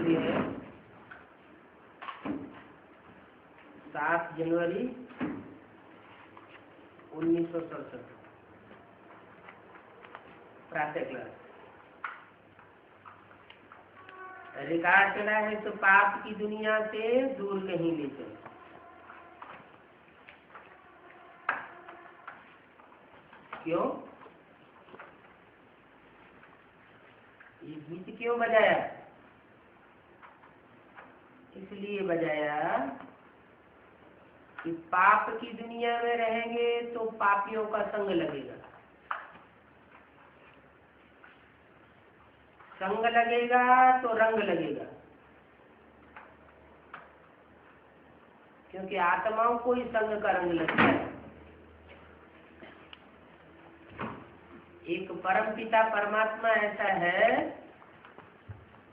तिथि है 7 जनवरी 1967। प्रातः क्लास रिकॉर्ड चला है तो पाप की दुनिया से दूर कहीं ले चलो। क्यों ये गीत क्यों बजाया? इसलिए बजाया कि पाप की दुनिया में रहेंगे तो पापियों का संग लगेगा, संग लगेगा तो रंग लगेगा, क्योंकि आत्माओं को ही संग का रंग लगता है। एक परम पिता परमात्मा ऐसा है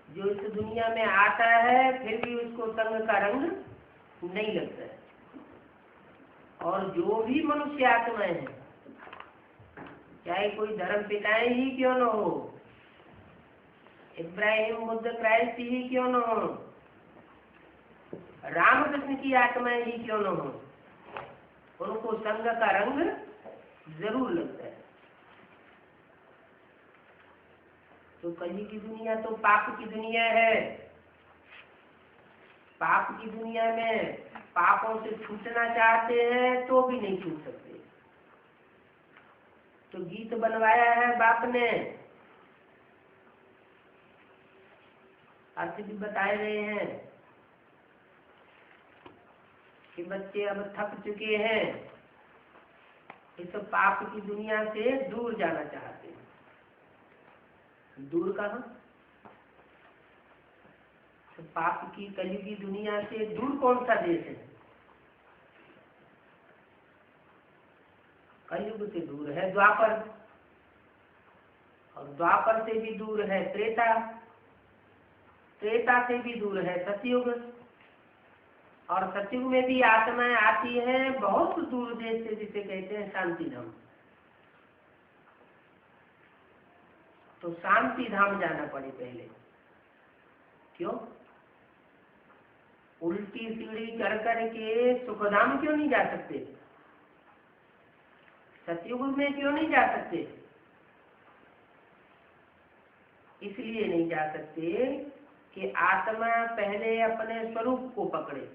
जो इस दुनिया में आता है फिर भी उसको संग का रंग नहीं लगता है। और जो भी मनुष्य आत्माएं हैं, चाहे कोई धर्म पिताएं ही क्यों न हो, इब्राहिम बुद्ध क्राइस्ट ही क्यों न हो, रामकृष्ण की आत्माएं ही क्यों न हो, उनको संग का रंग जरूर लगता है। तो कली की दुनिया तो पाप की दुनिया है। पाप की दुनिया में पापों से छूटना चाहते हैं तो भी नहीं छूट सकते। तो गीत बनवाया है बाप ने, अर्थ भी बताए रहे हैं कि बच्चे अब थक चुके हैं, इस पाप की दुनिया से दूर जाना चाहते हैं। दूर कहाँ? तो पाप की कली की दुनिया से दूर कौन सा देश है? कलयुग से दूर है द्वापर, और द्वापर से भी दूर है त्रेता, त्रेता से भी दूर है सतयुग, और सतयुग में भी आत्माएं आती हैं बहुत दूर देश से, जिसे कहते हैं शांति धाम। तो शांति धाम जाना पड़े पहले। क्यों? उल्टी सीढ़ी कर कर के सुखधाम क्यों नहीं जा सकते? सतयुग में क्यों नहीं जा सकते? इसलिए नहीं जा सकते कि आत्मा पहले अपने स्वरूप को पकड़े।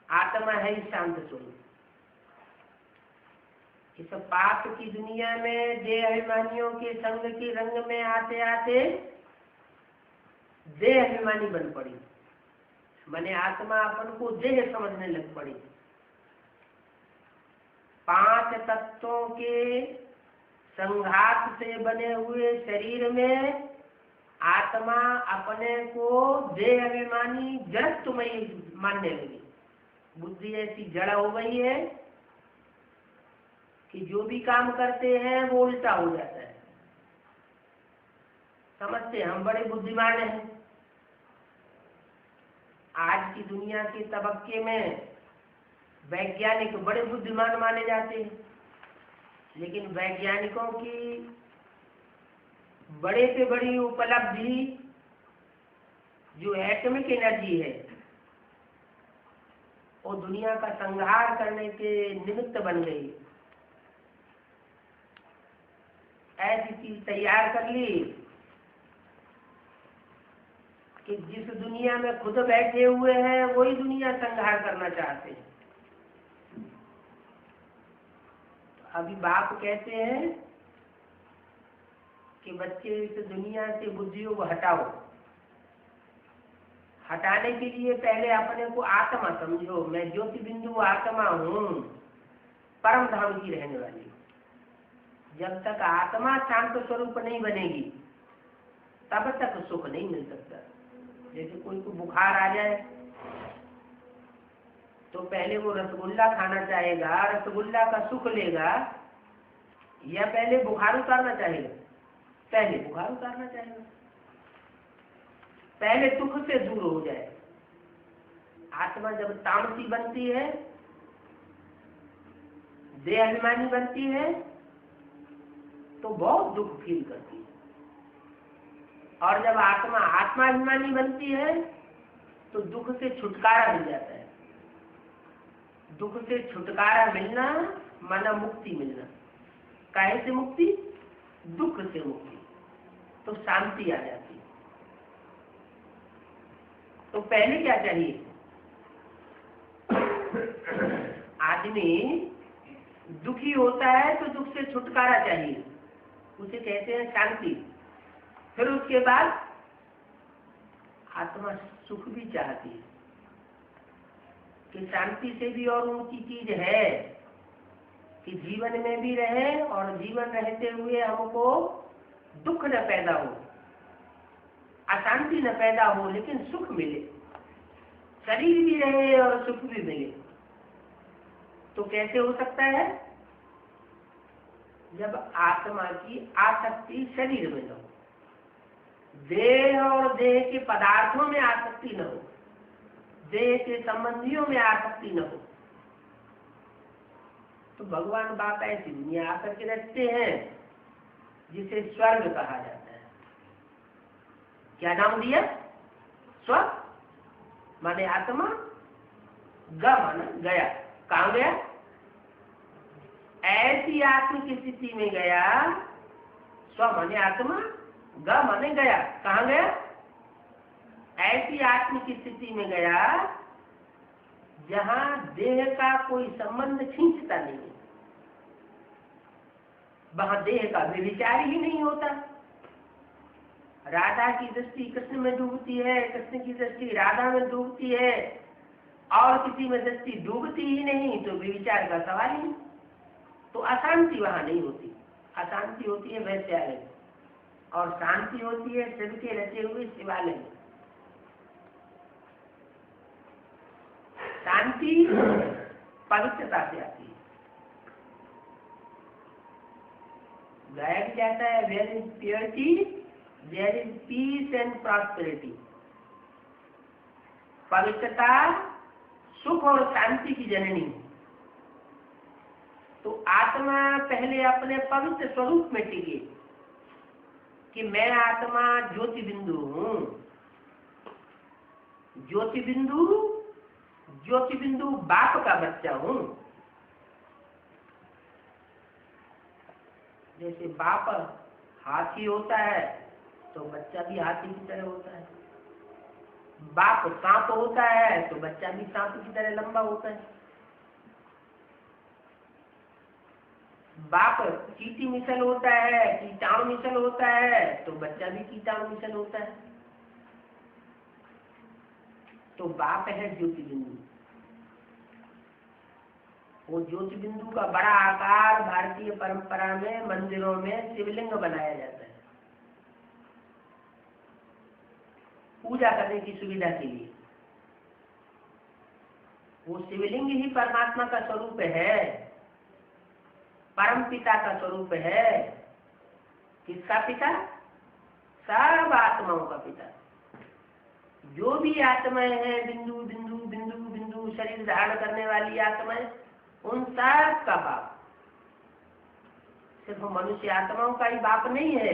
आत्मा है शांत स्वरूप। इस पाप की दुनिया में देह अभिमानियों के संग के रंग में आते आते देह अभिमानी बन पड़ी, माने आत्मा अपन को देह समझने लग पड़ी। 5 तत्वों के संघात से बने हुए शरीर में आत्मा अपने को देह अभिमानी जड़त्वमयी मानने लगी। बुद्धि ऐसी जड़ हो गई है कि जो भी काम करते हैं वो उल्टा हो जाता है। समझते हम बड़े बुद्धिमान हैं। आज की दुनिया के तबक्के में वैज्ञानिक बड़े बुद्धिमान माने जाते हैं, लेकिन वैज्ञानिकों की बड़े से बड़ी उपलब्धि जो एटॉमिक एनर्जी है वो दुनिया का संहार करने के निमित्त बन गई। ऐसी चीज तैयार कर ली कि जिस दुनिया में खुद बैठे हुए हैं वही दुनिया संहार करना चाहते हैं। अभी बाप कहते हैं कि बच्चे इस दुनिया से बुद्धियों को हटाओ। हटाने के लिए पहले अपने को आत्मा समझो। मैं ज्योति बिंदु आत्मा हूँ, परम धाम की रहने वाली। जब तक आत्मा शांत स्वरूप नहीं बनेगी तब तक सुख नहीं मिल सकता। जैसे कोई को बुखार आ जाए तो पहले वो रसगुल्ला खाना चाहेगा, रसगुल्ला का सुख लेगा, या पहले बुखार उतारना चाहेगा? पहले बुखार उतारना चाहेगा, पहले सुख से दूर हो जाए। आत्मा जब तामसी बनती है, देह अभिमानी बनती है, तो बहुत दुख फील करती है। और जब आत्मा आत्माभिमानी बनती है तो दुख से छुटकारा मिल जाता है। दुख से छुटकारा मिलना माना मुक्ति मिलना। काहे से मुक्ति? दुख से मुक्ति। तो शांति आ जाती है। तो पहले क्या चाहिए? आदमी दुखी होता है तो दुख से छुटकारा चाहिए, उसे कहते हैं शांति। फिर उसके बाद आत्मा सुख भी चाहती है कि शांति से भी और ऊंची चीज है कि जीवन में भी रहे और जीवन रहते हुए हमको दुख न पैदा हो, अशांति न पैदा हो, लेकिन सुख मिले, शरीर भी रहे और सुख भी मिले। तो कैसे हो सकता है? जब आत्मा की आसक्ति शरीर में न हो, देह और देह के पदार्थों में आसक्ति न हो, देह के संबंधियों में आसक्ति न हो। तो भगवान बाप ऐसी दुनिया आकर के रखते हैं जिसे स्वर्ग कहा जाता है। क्या नाम दिया? स्वर्ग माने आत्मा, ग माना गया। कहाँ गया? ऐसी आत्म की स्थिति में गया। स्व माने आत्मा, ग माने गया। कहाँ गया? ऐसी आत्म की स्थिति में गया जहां देह का कोई संबंध खींचता नहीं है, वहां देह का व्यभिचार ही नहीं होता। राधा की दृष्टि कृष्ण में डूबती है, कृष्ण की दृष्टि राधा में डूबती है, और किसी में दृष्टि डूबती ही नहीं, तो व्यभिचार का सवाल ही नहीं। तो अशांति वहां नहीं होती। अशांति होती है वैश्यालय में, और शांति होती है शिव के रचे हुए शिवालय में। शांति पवित्रता से आती है। गाया भी जाता है, where is purity there is peace and prosperity. पवित्रता सुख और शांति की जननी। तो आत्मा पहले अपने पवित्र स्वरूप में टिके कि मैं आत्मा ज्योति बिंदु हूं। ज्योति बिंदु बाप का बच्चा हूं। जैसे बाप हाथी होता है तो बच्चा भी हाथी की तरह होता है। बाप सांप होता है तो बच्चा भी सांप की तरह लंबा होता है। बाप चींटी मिसल होता है, कीटाणु मिसल होता है, तो बच्चा भी कीटाणु मिसल होता है। तो बाप है ज्योति बिंदु। वो ज्योति बिंदु का बड़ा आकार भारतीय परंपरा में मंदिरों में शिवलिंग बनाया जाता है पूजा करने की सुविधा के लिए। वो शिवलिंग ही परमात्मा का स्वरूप है, परम पिता का स्वरूप है। किसका पिता? सब आत्माओं का पिता। जो भी आत्माएं हैं, बिंदु बिंदु बिंदु बिंदु शरीर धारण करने वाली आत्माएं, उन सब का बाप। सिर्फ मनुष्य आत्माओं का ही बाप नहीं है।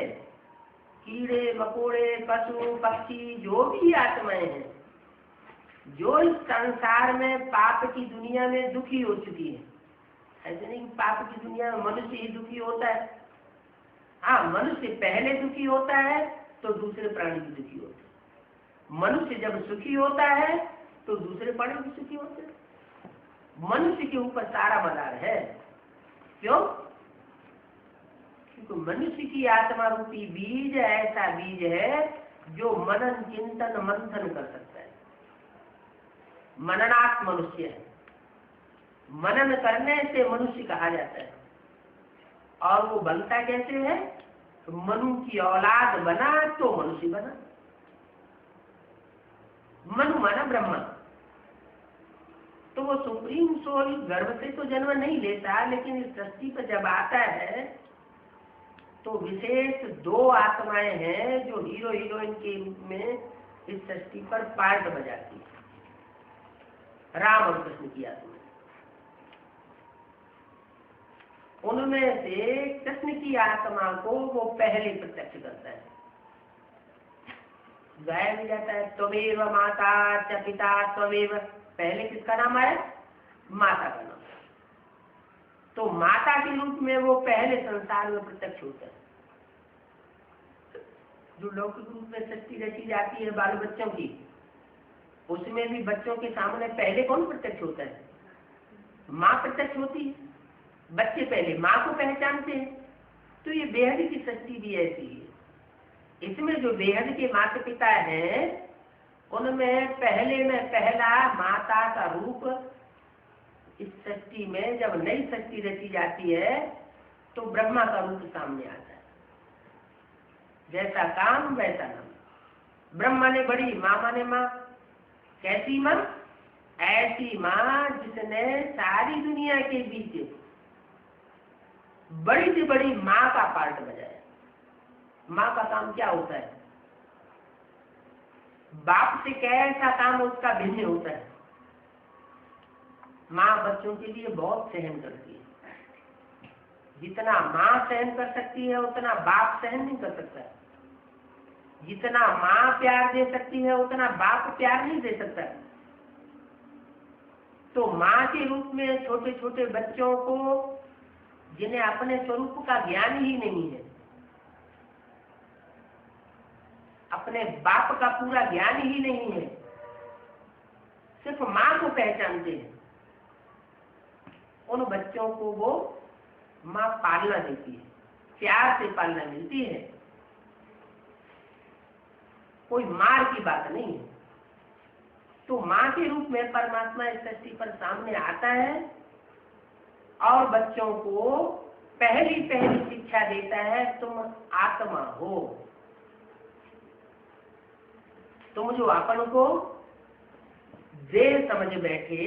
कीड़े मकोड़े, पशु पक्षी, जो भी आत्माएं हैं, जो इस संसार में पाप की दुनिया में दुखी हो चुकी है। ऐसे नहीं कि पाप की दुनिया में मनुष्य ही दुखी होता है। हाँ, मनुष्य पहले दुखी होता है तो दूसरे प्राणी भी दुखी होते हैं। मनुष्य जब सुखी होता है तो दूसरे प्राणी भी सुखी होते हैं। मनुष्य के ऊपर सारा मदार है। क्यों? क्योंकि मनुष्य की आत्मा रूपी बीज ऐसा बीज है जो मनन चिंतन मंथन कर सकता है। मननात् मनुष्य है। मनन करने से मनुष्य कहा जाता है। और वो बनता कैसे है? तो मनु की औलाद बना तो मनुष्य बना। मनु माना ब्रह्मा। तो वो सुप्रीम सोल गर्भ से तो जन्म नहीं लेता, लेकिन इस सृष्टि पर जब आता है तो विशेष दो आत्माएं हैं जो हीरो हीरोइन के रूप में इस सृष्टि पर पार्ट बजाती है। राम और कृष्ण की आत्मा। उनमें से कृष्ण की आत्मा को वो पहले प्रत्यक्ष करता है, गाया भी जाता है त्वमेव माता च पिता त्वमेव, पहले किसका नाम आया? माता का नाम। तो माता के रूप में वो पहले संसार में प्रत्यक्ष होता है। जो लौकिक रूप में सृष्टि रची जाती है बाल बच्चों की, उसमें भी बच्चों के सामने पहले कौन प्रत्यक्ष होता है? माँ प्रत्यक्ष होती है। बच्चे पहले माँ को पहचानते हैं। तो ये बेहद की सृष्टि भी ऐसी है। इसमें जो बेहद के माता पिता हैं, उनमें पहले में पहला माता का रूप इस सृष्टि में जब नई सृष्टि रची जाती है तो ब्रह्मा का रूप सामने आता है। जैसा काम वैसा नाम। ब्रह्मा ने बड़ी, माँ माने माँ। कैसी माँ? ऐसी माँ जिसने सारी दुनिया के बीच बड़ी से बड़ी माँ का पार्ट बजाया। माँ का काम क्या होता है? बाप से कैसा काम उसका भिन्न होता है। माँ बच्चों के लिए बहुत सहन करती है। जितना माँ सहन कर सकती है उतना बाप सहन नहीं कर सकता है। जितना माँ प्यार दे सकती है उतना बाप प्यार नहीं दे सकता। तो माँ के रूप में छोटे छोटे बच्चों को, जिन्हें अपने स्वरूप का ज्ञान ही नहीं है, अपने बाप का पूरा ज्ञान ही नहीं है, सिर्फ माँ को पहचानते हैं, उन बच्चों को वो माँ पालना देती है, प्यार से पालना मिलती है। कोई मार की बात नहीं है। तो माँ के रूप में परमात्मा इस सृष्टि पर सामने आता है और बच्चों को पहली पहली शिक्षा देता है, तुम आत्मा हो। तुम जो अपन को देह समझ बैठे,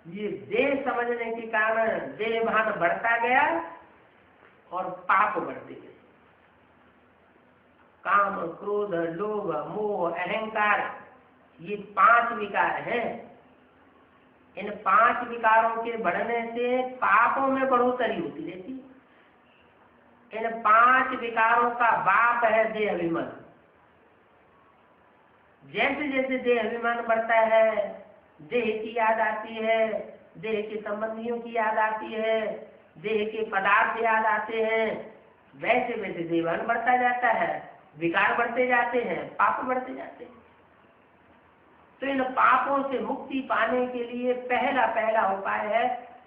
ये देह समझने के कारण देह भान बढ़ता गया और पाप बढ़ते गए। काम, क्रोध, लोभ, मोह, अहंकार, ये 5 विकार हैं। इन 5 विकारों के बढ़ने से पापों में बढ़ोतरी होती रहती है। इन 5 विकारों का बाप है देह अभिमान। जैसे जैसे देह अभिमान बढ़ता है, देह की याद आती है, देह के संबंधियों की याद आती है, देह के पदार्थ याद आते हैं, वैसे वैसे देहभान बढ़ता जाता है, विकार बढ़ते जाते हैं, पाप बढ़ते जाते हैं। तो इन पापों से मुक्ति पाने के लिए पहला उपाय है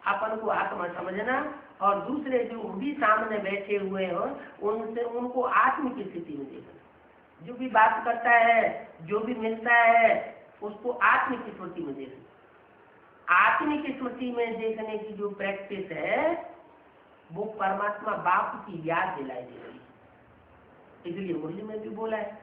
अपन को आत्मा समझना, और दूसरे जो भी सामने बैठे हुए हो उनसे उनको आत्म की स्थिति में देखना। जो भी बात करता है, जो भी मिलता है, उसको आत्म की स्मृति में देखना। आत्म की स्मृति में देखने की जो प्रैक्टिस है वो परमात्मा बाप की याद दिलाई दे रही है। इसलिए मुरली में भी बोला है,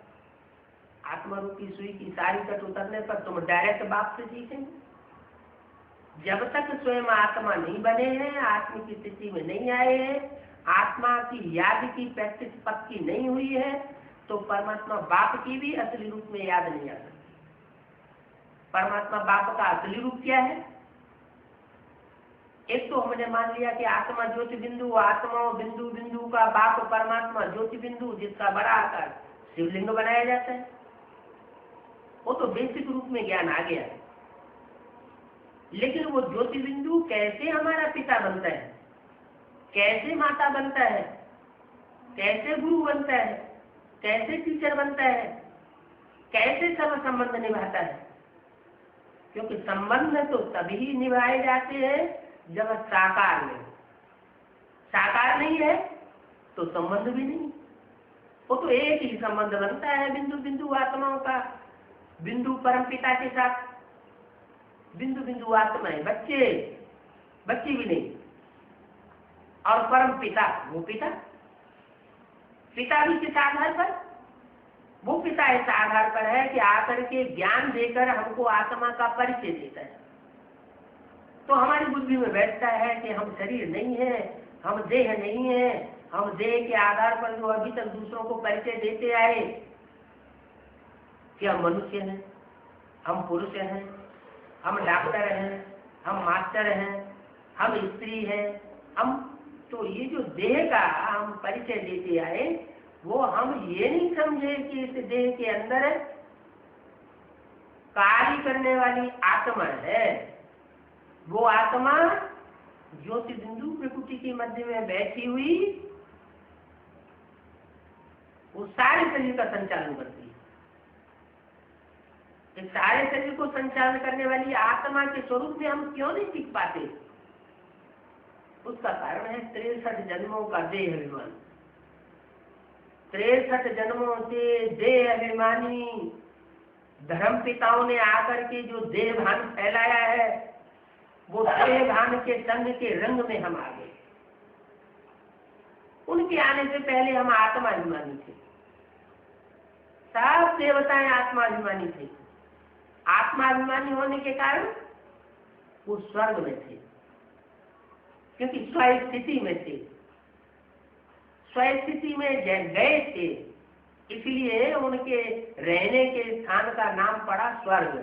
आत्मा रूपी सुई की सारी कट उतरने पर तुम डायरेक्ट बाप से सीखेंगे। जब तक स्वयं आत्मा नहीं बने हैं, आत्मा की स्थिति में नहीं आए हैं, आत्मा की याद की प्रैक्टिस पक्की नहीं हुई है, तो परमात्मा बाप की भी असली रूप में याद नहीं आ सकती। परमात्मा बाप का असली रूप क्या है? एक तो हमने मान लिया कि आत्मा ज्योति बिंदु, आत्मा बिंदु बिंदु का बाप परमात्मा ज्योति बिंदु, जिसका बड़ा आकार शिवलिंग बनाया जाता है। वो तो बेसिक रूप में ज्ञान आ गया है। लेकिन वो ज्योति बिंदु कैसे हमारा पिता बनता है, कैसे माता बनता है, कैसे गुरु बनता है, कैसे टीचर बनता है, कैसे सर्व संबंध निभाता है? क्योंकि संबंध तो तभी निभाए जाते हैं जब साकार नहीं। साकार नहीं है तो संबंध भी नहीं। वो तो एक ही संबंध बनता है बिंदु बिंदु आत्माओं का। बिंदु परम पिता के साथ, बिंदु बिंदु आत्मा है, बच्चे बच्चे भी नहीं, और परम पिता वो पिता पिता भी किस आधार पर? वो पिता इस आधार पर है कि आकर के ज्ञान देकर हमको आत्मा का परिचय देता है। तो हमारी बुद्धि में बैठता है कि हम शरीर नहीं है, हम देह नहीं है, हम देह के आधार पर जो अभी तक दूसरों को परिचय देते आए कि हम मनुष्य हैं, हम पुरुष हैं, हम डॉक्टर हैं, हम मास्टर हैं, हम स्त्री हैं, हम तो ये जो देह का हम परिचय देते आए, वो हम ये नहीं समझे कि इस देह के अंदर कार्य करने वाली आत्मा है। वो आत्मा ज्योति बिंदु प्रकृति के मध्य में बैठी हुई वो सारे शरीर का संचालन करती है। इस सारे शरीर को संचालन करने वाली आत्मा के स्वरूप में हम क्यों नहीं सीख पाते? उसका कारण है 63 जन्मों का देह अभिमान। 63 जन्मों से देह अभिमानी धर्म पिताओं ने आकर के जो देह भान फैलाया है, वो देह भान के संग के रंग में हम आ गए। उनके आने से पहले हम आत्माभिमानी थे। सब देवताएं आत्माभिमानी थे। आत्माभिमानी होने के कारण वो स्वर्ग में थे, क्योंकि स्वस्थिति में थे, स्वस्थिति में गए थे, इसलिए उनके रहने के स्थान का नाम पड़ा स्वर्ग।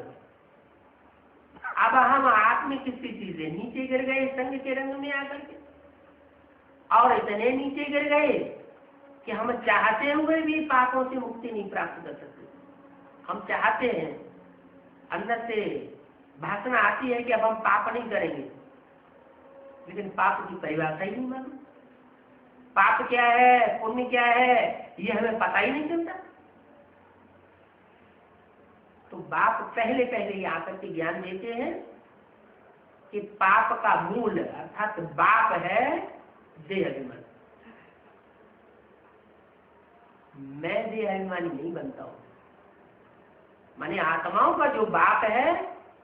अब हम आत्मिक स्थिति से नीचे गिर गए संग के रंग में आकर के, और इतने नीचे गिर गए कि हम चाहते हुए भी पापों से मुक्ति नहीं प्राप्त कर सकते। हम चाहते हैं, अंदर से भाषण आती है कि अब हम पाप नहीं करेंगे, लेकिन पाप की परिभाषा ही नहीं मालूम। पाप क्या है, पुण्य क्या है, ये हमें पता ही नहीं चलता। तो बाप पहले ही आकर के ज्ञान देते हैं कि पाप का मूल अर्थात बाप है देह अभिमान। मैं देह अभिमानी नहीं बनता हूं, माने आत्माओं का जो बाप है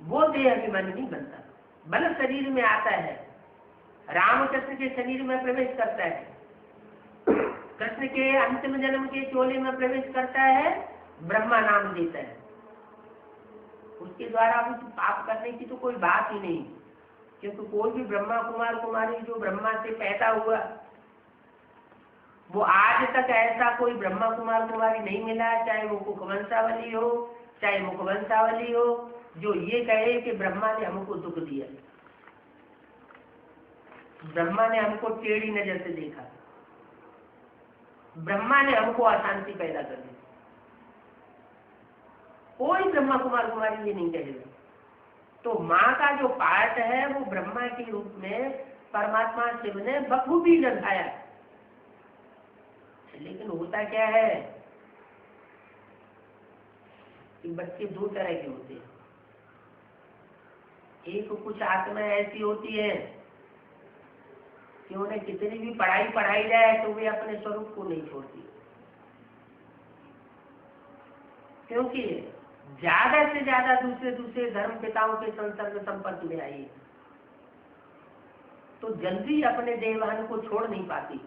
वो देह अभिमानी नहीं बनता। बल शरीर में आता है, रामकृष्ण के शरीर में प्रवेश करता है, कृष्ण के अंतिम जन्म के चोले में प्रवेश करता है, ब्रह्मा नाम देता है। उसके द्वारा कुछ पाप करने की तो कोई बात ही नहीं, क्योंकि कोई भी ब्रह्मा कुमार कुमारी जो ब्रह्मा से पैदा हुआ, वो आज तक ऐसा कोई ब्रह्मा कुमार कुमारी नहीं मिला, चाहे वो कुकवंशावली हो चाहे मुखवंशावली हो, जो ये कहे कि ब्रह्मा ने हमको दुख दिया, ब्रह्मा ने हमको टेढ़ी नजर से देखा, ब्रह्मा ने हमको अशांति पैदा कर दी। कोई ब्रह्मा कुमार कुमारी ये नहीं कहेगा। तो माँ का जो पार्ट है वो ब्रह्मा के रूप में परमात्मा शिव ने बखूबी निभाया। लेकिन होता क्या है कि बच्चे दो तरह के होते हैं। एक कुछ आत्माएं ऐसी होती है कि उन्हें कितनी भी पढ़ाई जाए तो वे अपने स्वरूप को नहीं छोड़ती, क्योंकि ज्यादा से ज्यादा दूसरे धर्म पिताओं के संसर्ग संपर्क में आई तो जल्दी अपने देहवान को छोड़ नहीं पाती।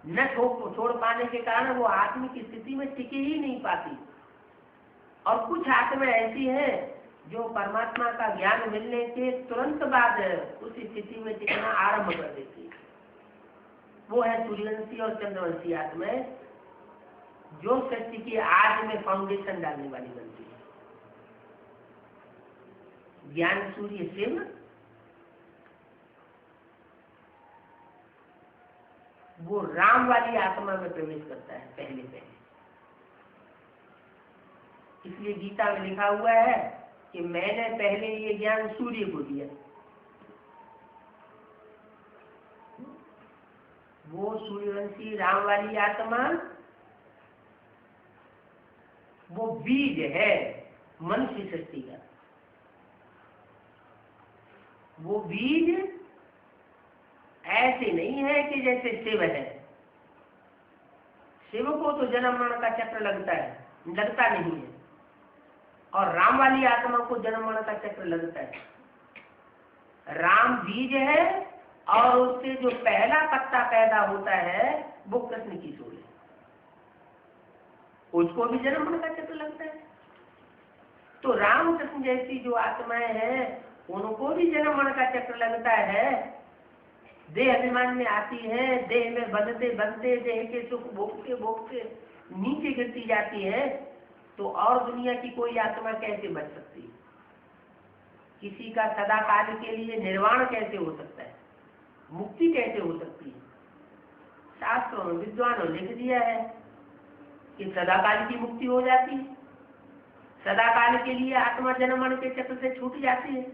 न छोड़ पाने के कारण वो आत्मिक स्थिति में टिके ही नहीं पाती। और कुछ आत्माएं ऐसी हैं जो परमात्मा का ज्ञान मिलने के तुरंत बाद उस स्थिति में टिकना आरंभ कर देती है। वो है सूर्यवंशी और चंद्रवंशी आत्माएं, जो सृष्टि की आज में फाउंडेशन डालने वाली बनती है। ज्ञान सूर्य शिव, वो राम वाली आत्मा में प्रवेश करता है पहले। इसलिए गीता में लिखा हुआ है कि मैंने पहले ये ज्ञान सूर्य को दिया। वो सूर्यवंशी राम वाली आत्मा वो बीज है मनुष्य सृष्टि का। वो बीज ऐसे नहीं है कि जैसे शिव है। शिव को तो जन्म मरण का चक्र लगता नहीं है, और राम वाली आत्मा को जन्म मरण का चक्र लगता है। राम बीज है और उससे जो पहला पत्ता पैदा होता है वो कृष्ण की सोल है, उसको भी जन्म मरण का चक्र लगता है। तो राम कृष्ण जैसी जो आत्माएं हैं उनको भी जन्म मरण का चक्र लगता है। देह अभिमान में आती है, देह में बंधते देह के सुख भोगते नीचे गिरती जाती है। तो और दुनिया की कोई आत्मा कैसे बच सकती है? किसी का सदाकाल के लिए निर्वाण कैसे हो सकता है? मुक्ति कैसे हो सकती है? शास्त्रों में विद्वानों ने लिख दिया है कि सदाकाल की मुक्ति हो जाती है, सदाकाल के लिए आत्मा जन्म मरण के चक्र से छूट जाती है।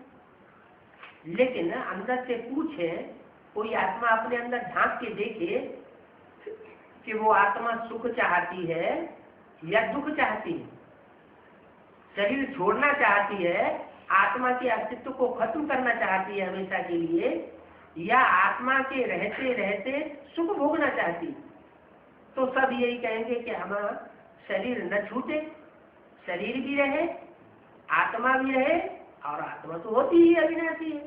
लेकिन अंदर से पूछे, कोई आत्मा अपने अंदर झांक के देखे कि वो आत्मा सुख चाहती है या दुख चाहती है, शरीर छोड़ना चाहती है, आत्मा के अस्तित्व को खत्म करना चाहती है हमेशा के लिए, या आत्मा के रहते रहते सुख भोगना चाहती है। तो सब यही कहेंगे कि हमारा शरीर न छूटे, शरीर भी रहे, आत्मा भी रहे, और आत्मा तो होती ही अविनाशी है।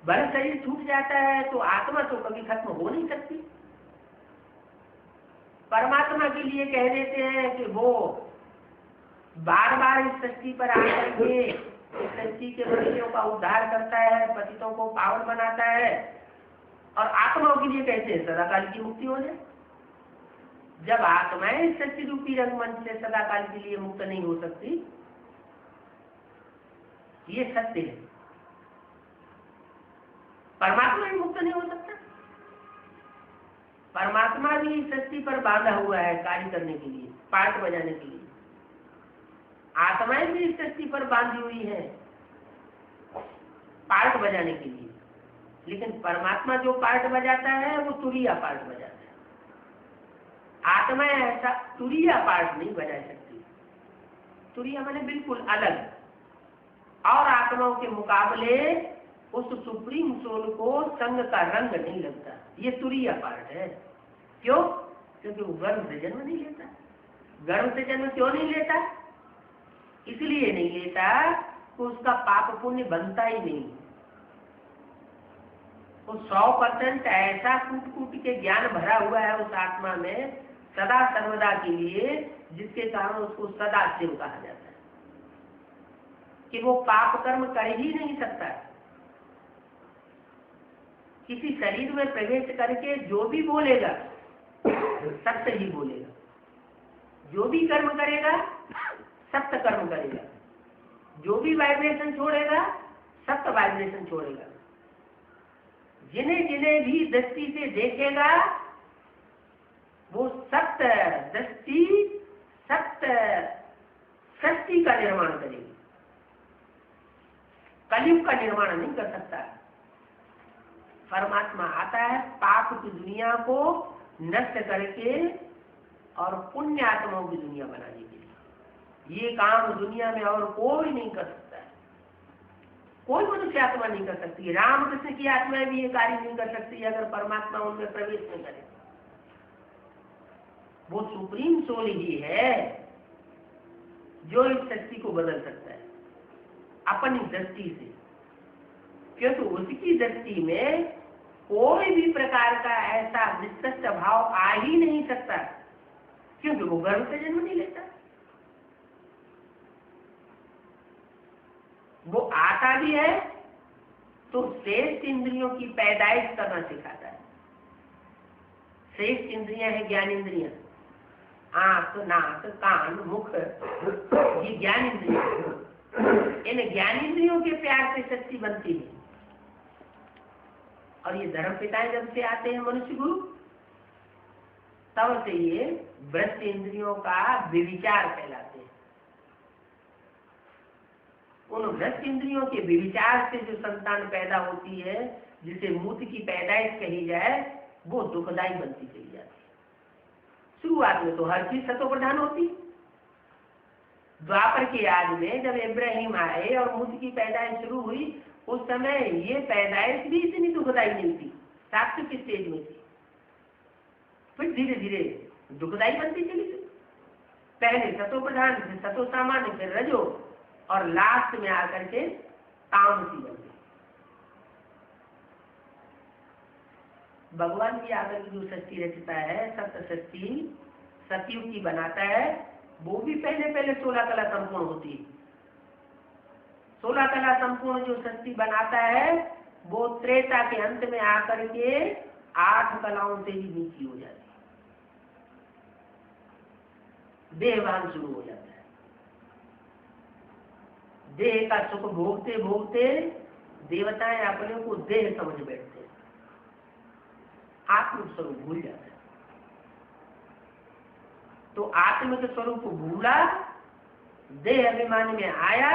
भले शरीर छूट जाता है तो आत्मा तो कभी खत्म हो नहीं सकती। परमात्मा के लिए कह देते हैं कि वो बार बार इस सृष्टि पर आकर के इस सृष्टि के मनुष्यों का उद्धार करता है, पतितों को पावन बनाता है, और आत्माओं के लिए कहते हैं सदाकाल की मुक्ति हो जाए। जब आत्माएं सच्ची रूपी रंगमंच से सदाकाल के लिए मुक्त नहीं हो सकती, ये सत्य है। परमात्मा भी मुक्त नहीं हो सकता। परमात्मा भी इस सृष्टि पर बांधा हुआ है कार्य करने के लिए, पार्ट बजाने के लिए। आत्माएं भी इस सृष्टि पर बांधी हुई है पार्ट बजाने के लिए, लेकिन परमात्मा जो पार्ट बजाता है वो तुरीया पार्ट बजाता है। आत्मा ऐसा तुरीया पार्ट नहीं बजा सकती। तुरीया माने बिल्कुल अलग, और आत्माओं के मुकाबले उस सुप्रीम सोल को संग का रंग नहीं लगता। ये तुरीया पार्ट है। क्यों? क्योंकि वो गर्भ से जन्म नहीं लेता। गर्भ से जन्म क्यों नहीं लेता? इसलिए नहीं लेता कि उसका पाप पुण्य बनता ही नहीं। वो 100% ऐसा कूट कूट के ज्ञान भरा हुआ है उस आत्मा में सदा सर्वदा के लिए, जिसके कारण उसको सदा शिव कहा जाता है, कि वो पाप कर्म कर ही नहीं सकता। किसी शरीर में प्रवेश करके जो भी बोलेगा सत्य ही बोलेगा, जो भी कर्म करेगा सत्य कर्म करेगा, जो भी वाइब्रेशन छोड़ेगा सत्य वाइब्रेशन छोड़ेगा। जिन्हें जिन्हें भी दृष्टि से देखेगा वो सत्य दृष्टि सत्य सृष्टि का निर्माण करेगी। कलयुग का निर्माण नहीं कर सकता। परमात्मा आता है पाप की दुनिया को नष्ट करके और पुण्य आत्माओं की दुनिया बनाने के लिए। ये काम दुनिया में और कोई नहीं कर सकता है, कोई मनुष्य आत्मा नहीं कर सकती। रामकृष्ण की आत्मा भी ये कार्य नहीं कर सकती अगर परमात्मा उनमें प्रवेश नहीं करे। वो सुप्रीम सोल ही है जो इस शक्ति को बदल सकता है अपनी दृष्टि से, क्योंकि उसकी दृष्टि में कोई भी प्रकार का ऐसा निष्कृष्ट भाव आ ही नहीं सकता, क्योंकि वो गर्भ से जन्म नहीं लेता। वो आता भी है तो श्रेष्ठ इंद्रियों की पैदाइश करना सिखाता है। श्रेष्ठ इंद्रियां है ज्ञान इंद्रियां, आंख नाक कान मुख, ये ज्ञान इंद्रियां। इन ज्ञान इंद्रियों के प्यार से शक्ति बनती है। और ये धर्म पिताएं जब से आते हैं मनुष्य गुरु, तब से ये भ्रष्ट इंद्रियों का विविचार कहलाते हैं। उन भ्रष्ट इंद्रियों के विविचार से जो संतान पैदा होती है, जिसे मूर्ति की पैदाइश कही जाए, वो दुखदायी बनती चली जाती है। शुरुआत में तो हर चीज सतो प्रधान होती। द्वापर के आदि में जब इब्राहिम आए और मूर्ति की पैदाइश शुरू हुई, उस समय ये पैदाइश भी इतनी दुखदायी नहीं थी, सात्विक की स्टेज में थी। फिर धीरे धीरे दुखदायी बनती चली गई। पहले सतो प्रधान, फिर सतो सामान्य, फिर रजो, और लास्ट में आकर के तामसी बन गई। भगवान की आकर की जो सृष्टि रचता है, सत्य सृष्टि सतयुग की बनाता है, वो भी पहले पहले 16 कला संपूर्ण होती है। 16 कला संपूर्ण जो सृष्टि बनाता है, वो त्रेता के अंत में आकर के 8 कलाओं से भी नीची हो जाती है। देहभान शुरू हो जाता है। देह का सुख भोगते भोगते देवताएं अपने को देह समझ बैठते हैं। आत्मिक स्वरूप भूल जाता है। तो आत्मिक स्वरूप भूला, देह अभिमान में आया,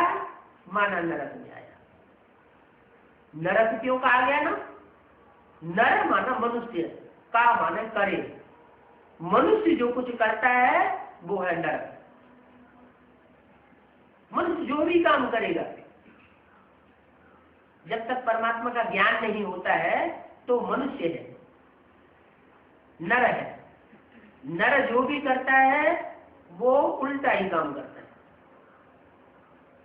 माना नरक में आया। नरक क्यों कहा गया ना? नर माना मनुष्य, का माना करे। मनुष्य जो कुछ करता है वो है नरक। मनुष्य जो भी काम करेगा, जब तक परमात्मा का ज्ञान नहीं होता है तो मनुष्य है, नर है। नर जो भी करता है वो उल्टा ही काम करता है।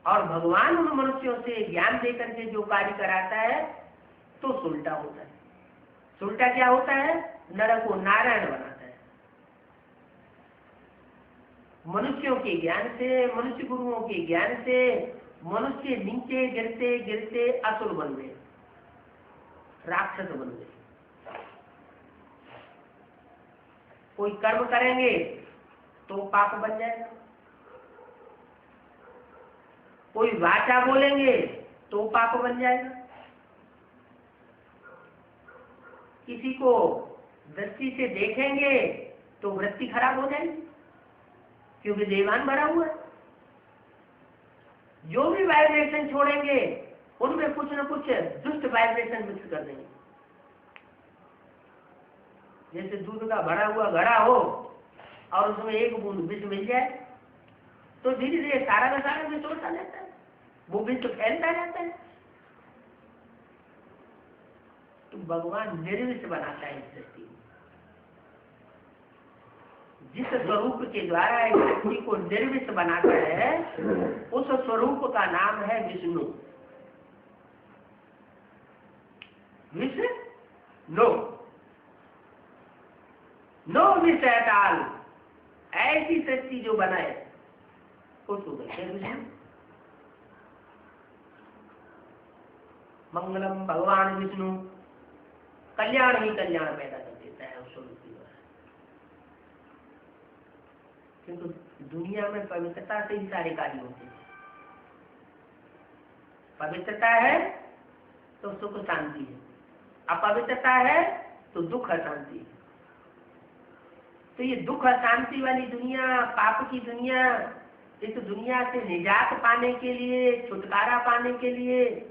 और भगवान उन मनुष्यों से ज्ञान देकर के जो कार्य कराता है तो उल्टा होता है। उल्टा क्या होता है? नर को नारायण बनाता है। मनुष्यों के ज्ञान से, मनुष्य गुरुओं के ज्ञान से मनुष्य नीचे गिरते गिरते असुर बन गए, राक्षस बन गए। कोई कर्म करेंगे तो पाप बन जाएगा, कोई वाचा बोलेंगे तो पाप बन जाएगा, किसी को दृष्टि से देखेंगे तो वृत्ति खराब हो जाएगी, क्योंकि देवान भरा हुआ है। जो भी वाइब्रेशन छोड़ेंगे उनमें कुछ न कुछ दुष्ट वाइब्रेशन मिक्स कर देंगे। जैसे दूध का भरा हुआ घड़ा हो और उसमें एक बूंद विष मिल जाए तो धीरे धीरे सारा का सारा विष होता जाता है, वो विष तो फैलता जाता है। तो भगवान निर्विष बनाता है इस सृष्टि को। जिस स्वरूप के द्वारा इस सृष्टि को निर्विष बनाता है उस स्वरूप का नाम है विष्णु। विष्णु नो विष एट ऑल, ऐसी सृष्टि जो बनाए उसको कहते हैं विष्णु। मंगलम भगवान विष्णु, कल्याण ही कल्याण पैदा कर देता है उस स्वरूप के द्वारा। क्योंकि दुनिया में पवित्रता से ही सारे कार्य होते हैं। पवित्रता है तो सुख शांति है, अपवित्रता है तो दुख अशांति है। तो ये दुख अशांति वाली दुनिया, पाप की दुनिया, इस दुनिया से निजात पाने के लिए, छुटकारा पाने के लिए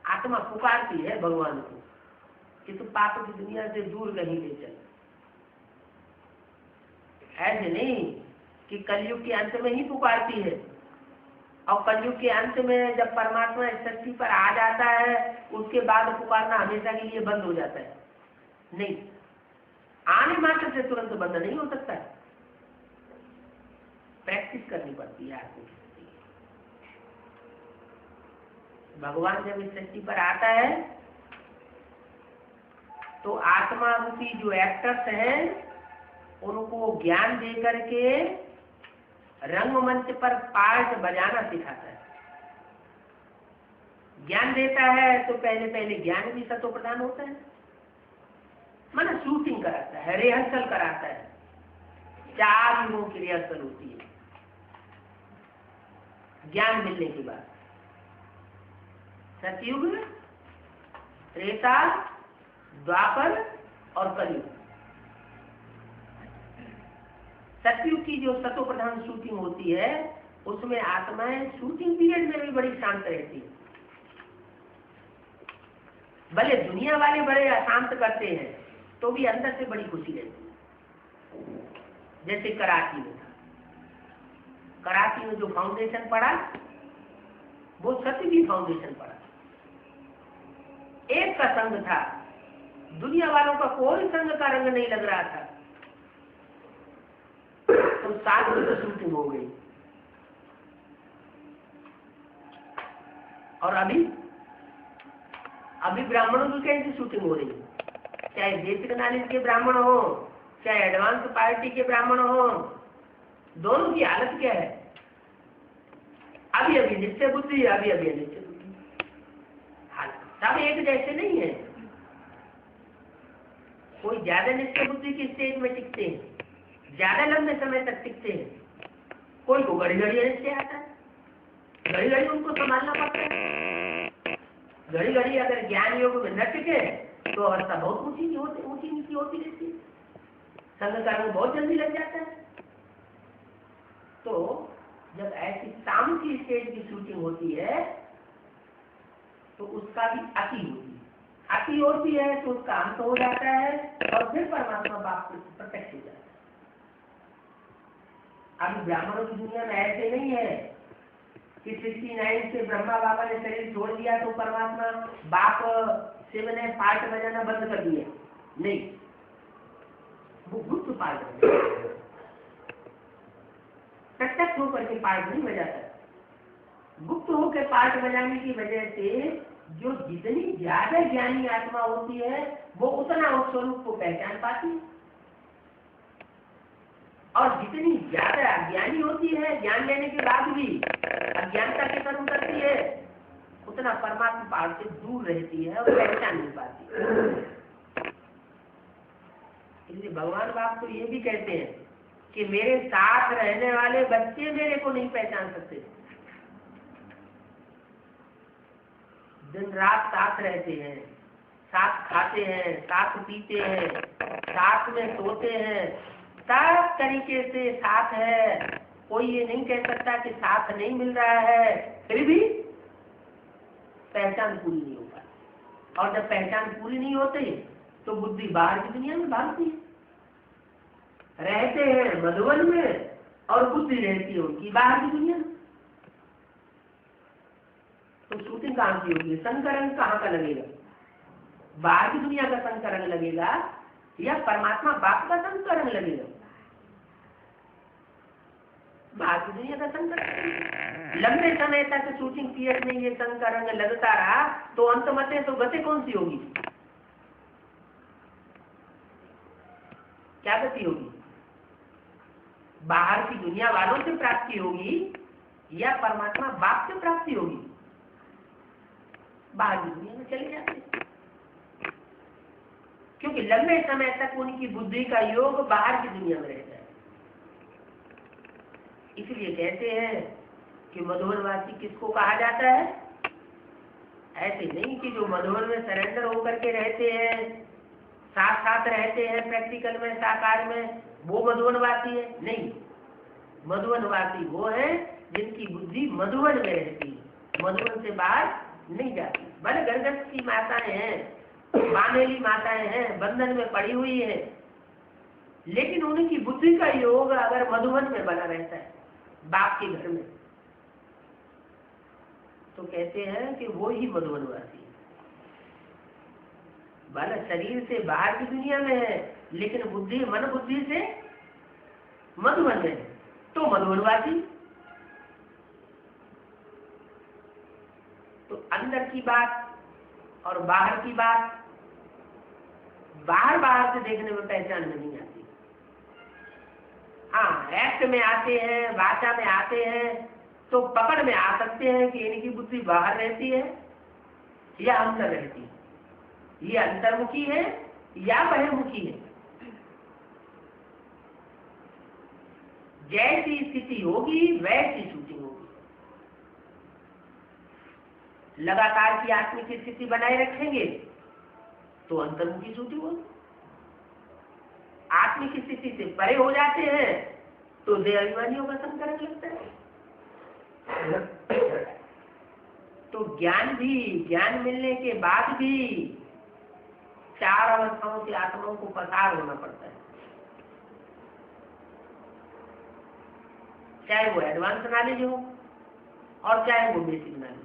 आत्मा पुकारती है भगवान को कि तू पाप की दुनिया से दूर कहीं ले चल। ऐसे नहीं कि कलयुग के अंत में ही पुकारती है और कलयुग के अंत में जब परमात्मा इस सृष्टि पर आ जाता है उसके बाद पुकारना हमेशा के लिए बंद हो जाता है। नहीं, आने मात्र से तुरंत बंद नहीं हो सकता, प्रैक्टिस करनी पड़ती है आदमी। भगवान जब इस सृष्टि पर आता है तो आत्मा रूपी जो एक्टर्स हैं उनको ज्ञान दे करके रंगमंच पर पार्ट बजाना सिखाता है। ज्ञान देता है तो पहले पहले ज्ञान भी सतो प्रदान होता है, माना शूटिंग कराता है, रिहर्सल कराता है। 4 युगों की रिहर्सल होती है ज्ञान मिलने के बाद। सतयुग, त्रेता, द्वापर और कलयुग। सतयुग की जो सतो प्रधान शूटिंग होती है उसमें आत्माएं शूटिंग पीरियड में भी बड़ी शांत रहती है। भले दुनिया वाले बड़े अशांत करते हैं तो भी अंदर से बड़ी खुशी रहती है। जैसे कराची में था, कराची में जो फाउंडेशन पड़ा वो सतयुगी फाउंडेशन पड़ा। एक का संग था, दुनिया वालों का कोई संग का रंग नहीं लग रहा था, तो 7 बजे शूटिंग हो गई। और अभी ब्राह्मणों की कैसी शूटिंग हो रही है, चाहे बेसिक नॉलेज के ब्राह्मण हो चाहे एडवांस पार्टी के ब्राह्मण हो, दोनों की हालत क्या है? अभी अभी निश्चय बुद्धि, अभी अभी अनिश्चय बुद्धि। सब एक जैसे नहीं है। कोई ज्यादा निश्चय बुद्धि की स्टेज में टिकते हैं, ज्यादा लंबे समय तक टिकते हैं। कोई को घड़ी घड़ी अनिश्चय आता है, घड़ी घड़ी उनको संभालना पड़ता है। घड़ी घड़ी अगर ज्ञान योग में न टिके तो अवस्था बहुत ऊंची नीची होती रहती है, संग का रंग बहुत जल्दी लग जाता है। तो जब ऐसी शाम की स्टेज की शूटिंग होती है तो उसका भी अति होती है, अति होती है तो उसका अंत हो जाता है और फिर परमात्मा बाप प्रत्यक्ष हो जाता है। अभी ब्राह्मणों की दुनिया में ऐसे नहीं है कि 69 से ब्रह्मा बाबा ने शरीर छोड़ दिया तो परमात्मा बाप से मैंने पार्ट बजाना बंद कर दिया, नहीं, वो गुप्त पार्ट बजाता, प्रत्यक्ष होकर के पार्ट नहीं बजाता। गुप्त होकर पार्ट बजाने की वजह से जो जितनी ज्यादा ज्ञानी आत्मा होती है वो उतना उस स्वरूप को पहचान पाती है, और जितनी ज्यादा अज्ञानी होती है, ज्ञान लेने के बाद भी अज्ञानता के कर्म करती है, उतना परमात्मा पार्ट से दूर रहती है और पहचान नहीं पाती। इसलिए भगवान बाप तो ये भी कहते हैं कि मेरे साथ रहने वाले बच्चे मेरे को नहीं पहचान सकते। दिन रात साथ रहते हैं, साथ खाते हैं, साथ पीते हैं, साथ में सोते हैं, सब तरीके से साथ है। कोई ये नहीं कह सकता कि साथ नहीं मिल रहा है, फिर भी पहचान पूरी नहीं हो पाती। और जब पहचान पूरी नहीं होती तो बुद्धि बाहर की दुनिया में भागती है। रहते हैं मधुवन में और बुद्धि रहती है उनकी बाहर की दुनिया में, तो शूटिंग कहाँ की होगी? संकरण कहाँ का लगेगा? बाहर की दुनिया का संकरण लगेगा या परमात्मा बाप का संकरण लगेगा? बाहर की दुनिया का संकरण। लंबे समय तक शूटिंग पीरियड में ये संकरण लगता रहा तो अंत मते तो गति कौन सी होगी? क्या गति होगी? बाहर की दुनिया वालों से प्राप्ति होगी या परमात्मा बाप से प्राप्ति होगी? बाहर की दुनिया में चले जाते हैं, क्योंकि लंबे समय तक उनकी बुद्धि का योग बाहर की दुनिया में रहता है। इसलिए कहते हैं कि मधुवनवासी किसको कहा जाता है? ऐसे नहीं कि जो मधुवन में सरेंडर होकर के रहते हैं, साथ साथ रहते हैं प्रैक्टिकल में साकार में, वो मधुवनवासी है, नहीं। मधुवनवासी वो है जिनकी बुद्धि मधुवन में रहती है, मधुवन से बाहर नहीं जाती। भले गर्भस्थ की माताएं हैं, मानेली माताएं हैं, बंधन में पड़ी हुई है, लेकिन उनकी बुद्धि का योग अगर मधुवन में बना रहता है बाप के घर में, तो कहते हैं कि वो ही मधुवनवासी है। भले शरीर से बाहर की दुनिया में है लेकिन बुद्धि मन बुद्धि से मधुवन में है, तो मधुवनवासी। तो अंदर की बात और बाहर की बात, बाहर से देखने में पहचान में नहीं आती। हाँ, एक्ट में आते हैं, भाषा में आते हैं तो पकड़ में आ सकते हैं कि इनकी बुद्धि बाहर रहती है या अंदर रहती है, ये अंतर्मुखी है या बहिर्मुखी है। जैसी स्थिति होगी वैसी शूटिंग होगी। लगातार की आत्मिक स्थिति बनाए रखेंगे तो अंतर्मुखी शूटिंग होगी। आत्मिक स्थिति से परे हो जाते हैं तो देह अभिमानियों का संकरण लगता है। तो ज्ञान मिलने के बाद भी 4 अवस्थाओं से आत्माओं को पसार होना पड़ता है, चाहे वो एडवांस नॉलेज हो और चाहे वो बेसिक नॉलेज।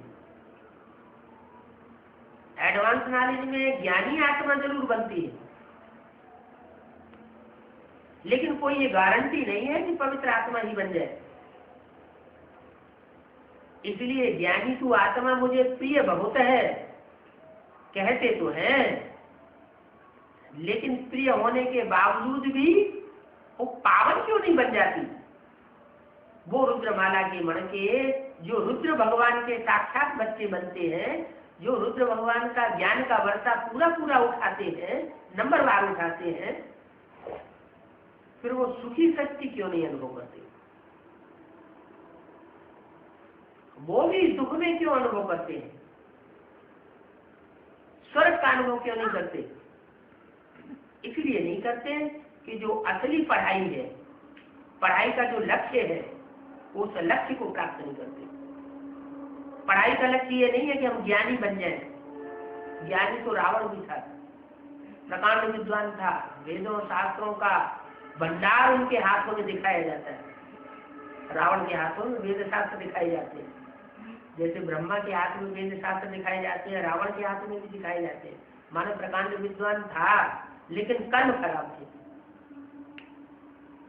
एडवांस नॉलेज में ज्ञानी आत्मा जरूर बनती है, लेकिन कोई ये गारंटी नहीं है कि पवित्र आत्मा ही बन जाए। इसलिए ज्ञानी तू आत्मा मुझे प्रिय बहुत है कहते तो हैं, लेकिन प्रिय होने के बावजूद भी वो पावन क्यों नहीं बन जाती? वो रुद्रमाला के मण के जो रुद्र भगवान के साक्षात बच्चे बनते हैं, जो रुद्र भगवान का ज्ञान का वर्षा पूरा उठाते हैं, नंबरवार उठाते हैं, फिर वो सुखी शक्ति क्यों नहीं अनुभव करते? वो भी दुख में क्यों अनुभव करते हैं? स्वर्ग का अनुभव क्यों नहीं करते? इसलिए नहीं करते कि जो असली पढ़ाई है, पढ़ाई का जो लक्ष्य है, उस लक्ष्य को प्राप्त नहीं करते। पढ़ाई का लक्ष्य ये नहीं है कि हम ज्ञानी बन जाएं। ज्ञानी तो रावण भी था, प्रकांड विद्वान था, वेदों शास्त्रों का भंडार उनके हाथों में दिखाया जाता है। रावण के हाथों में वेद शास्त्र दिखाए जाते हैं, जैसे ब्रह्मा के हाथ में वेद शास्त्र दिखाए जाते हैं, रावण के हाथ में भी दिखाए जाते हैं। मानव प्रकांड विद्वान था, लेकिन कर्म खराब थे।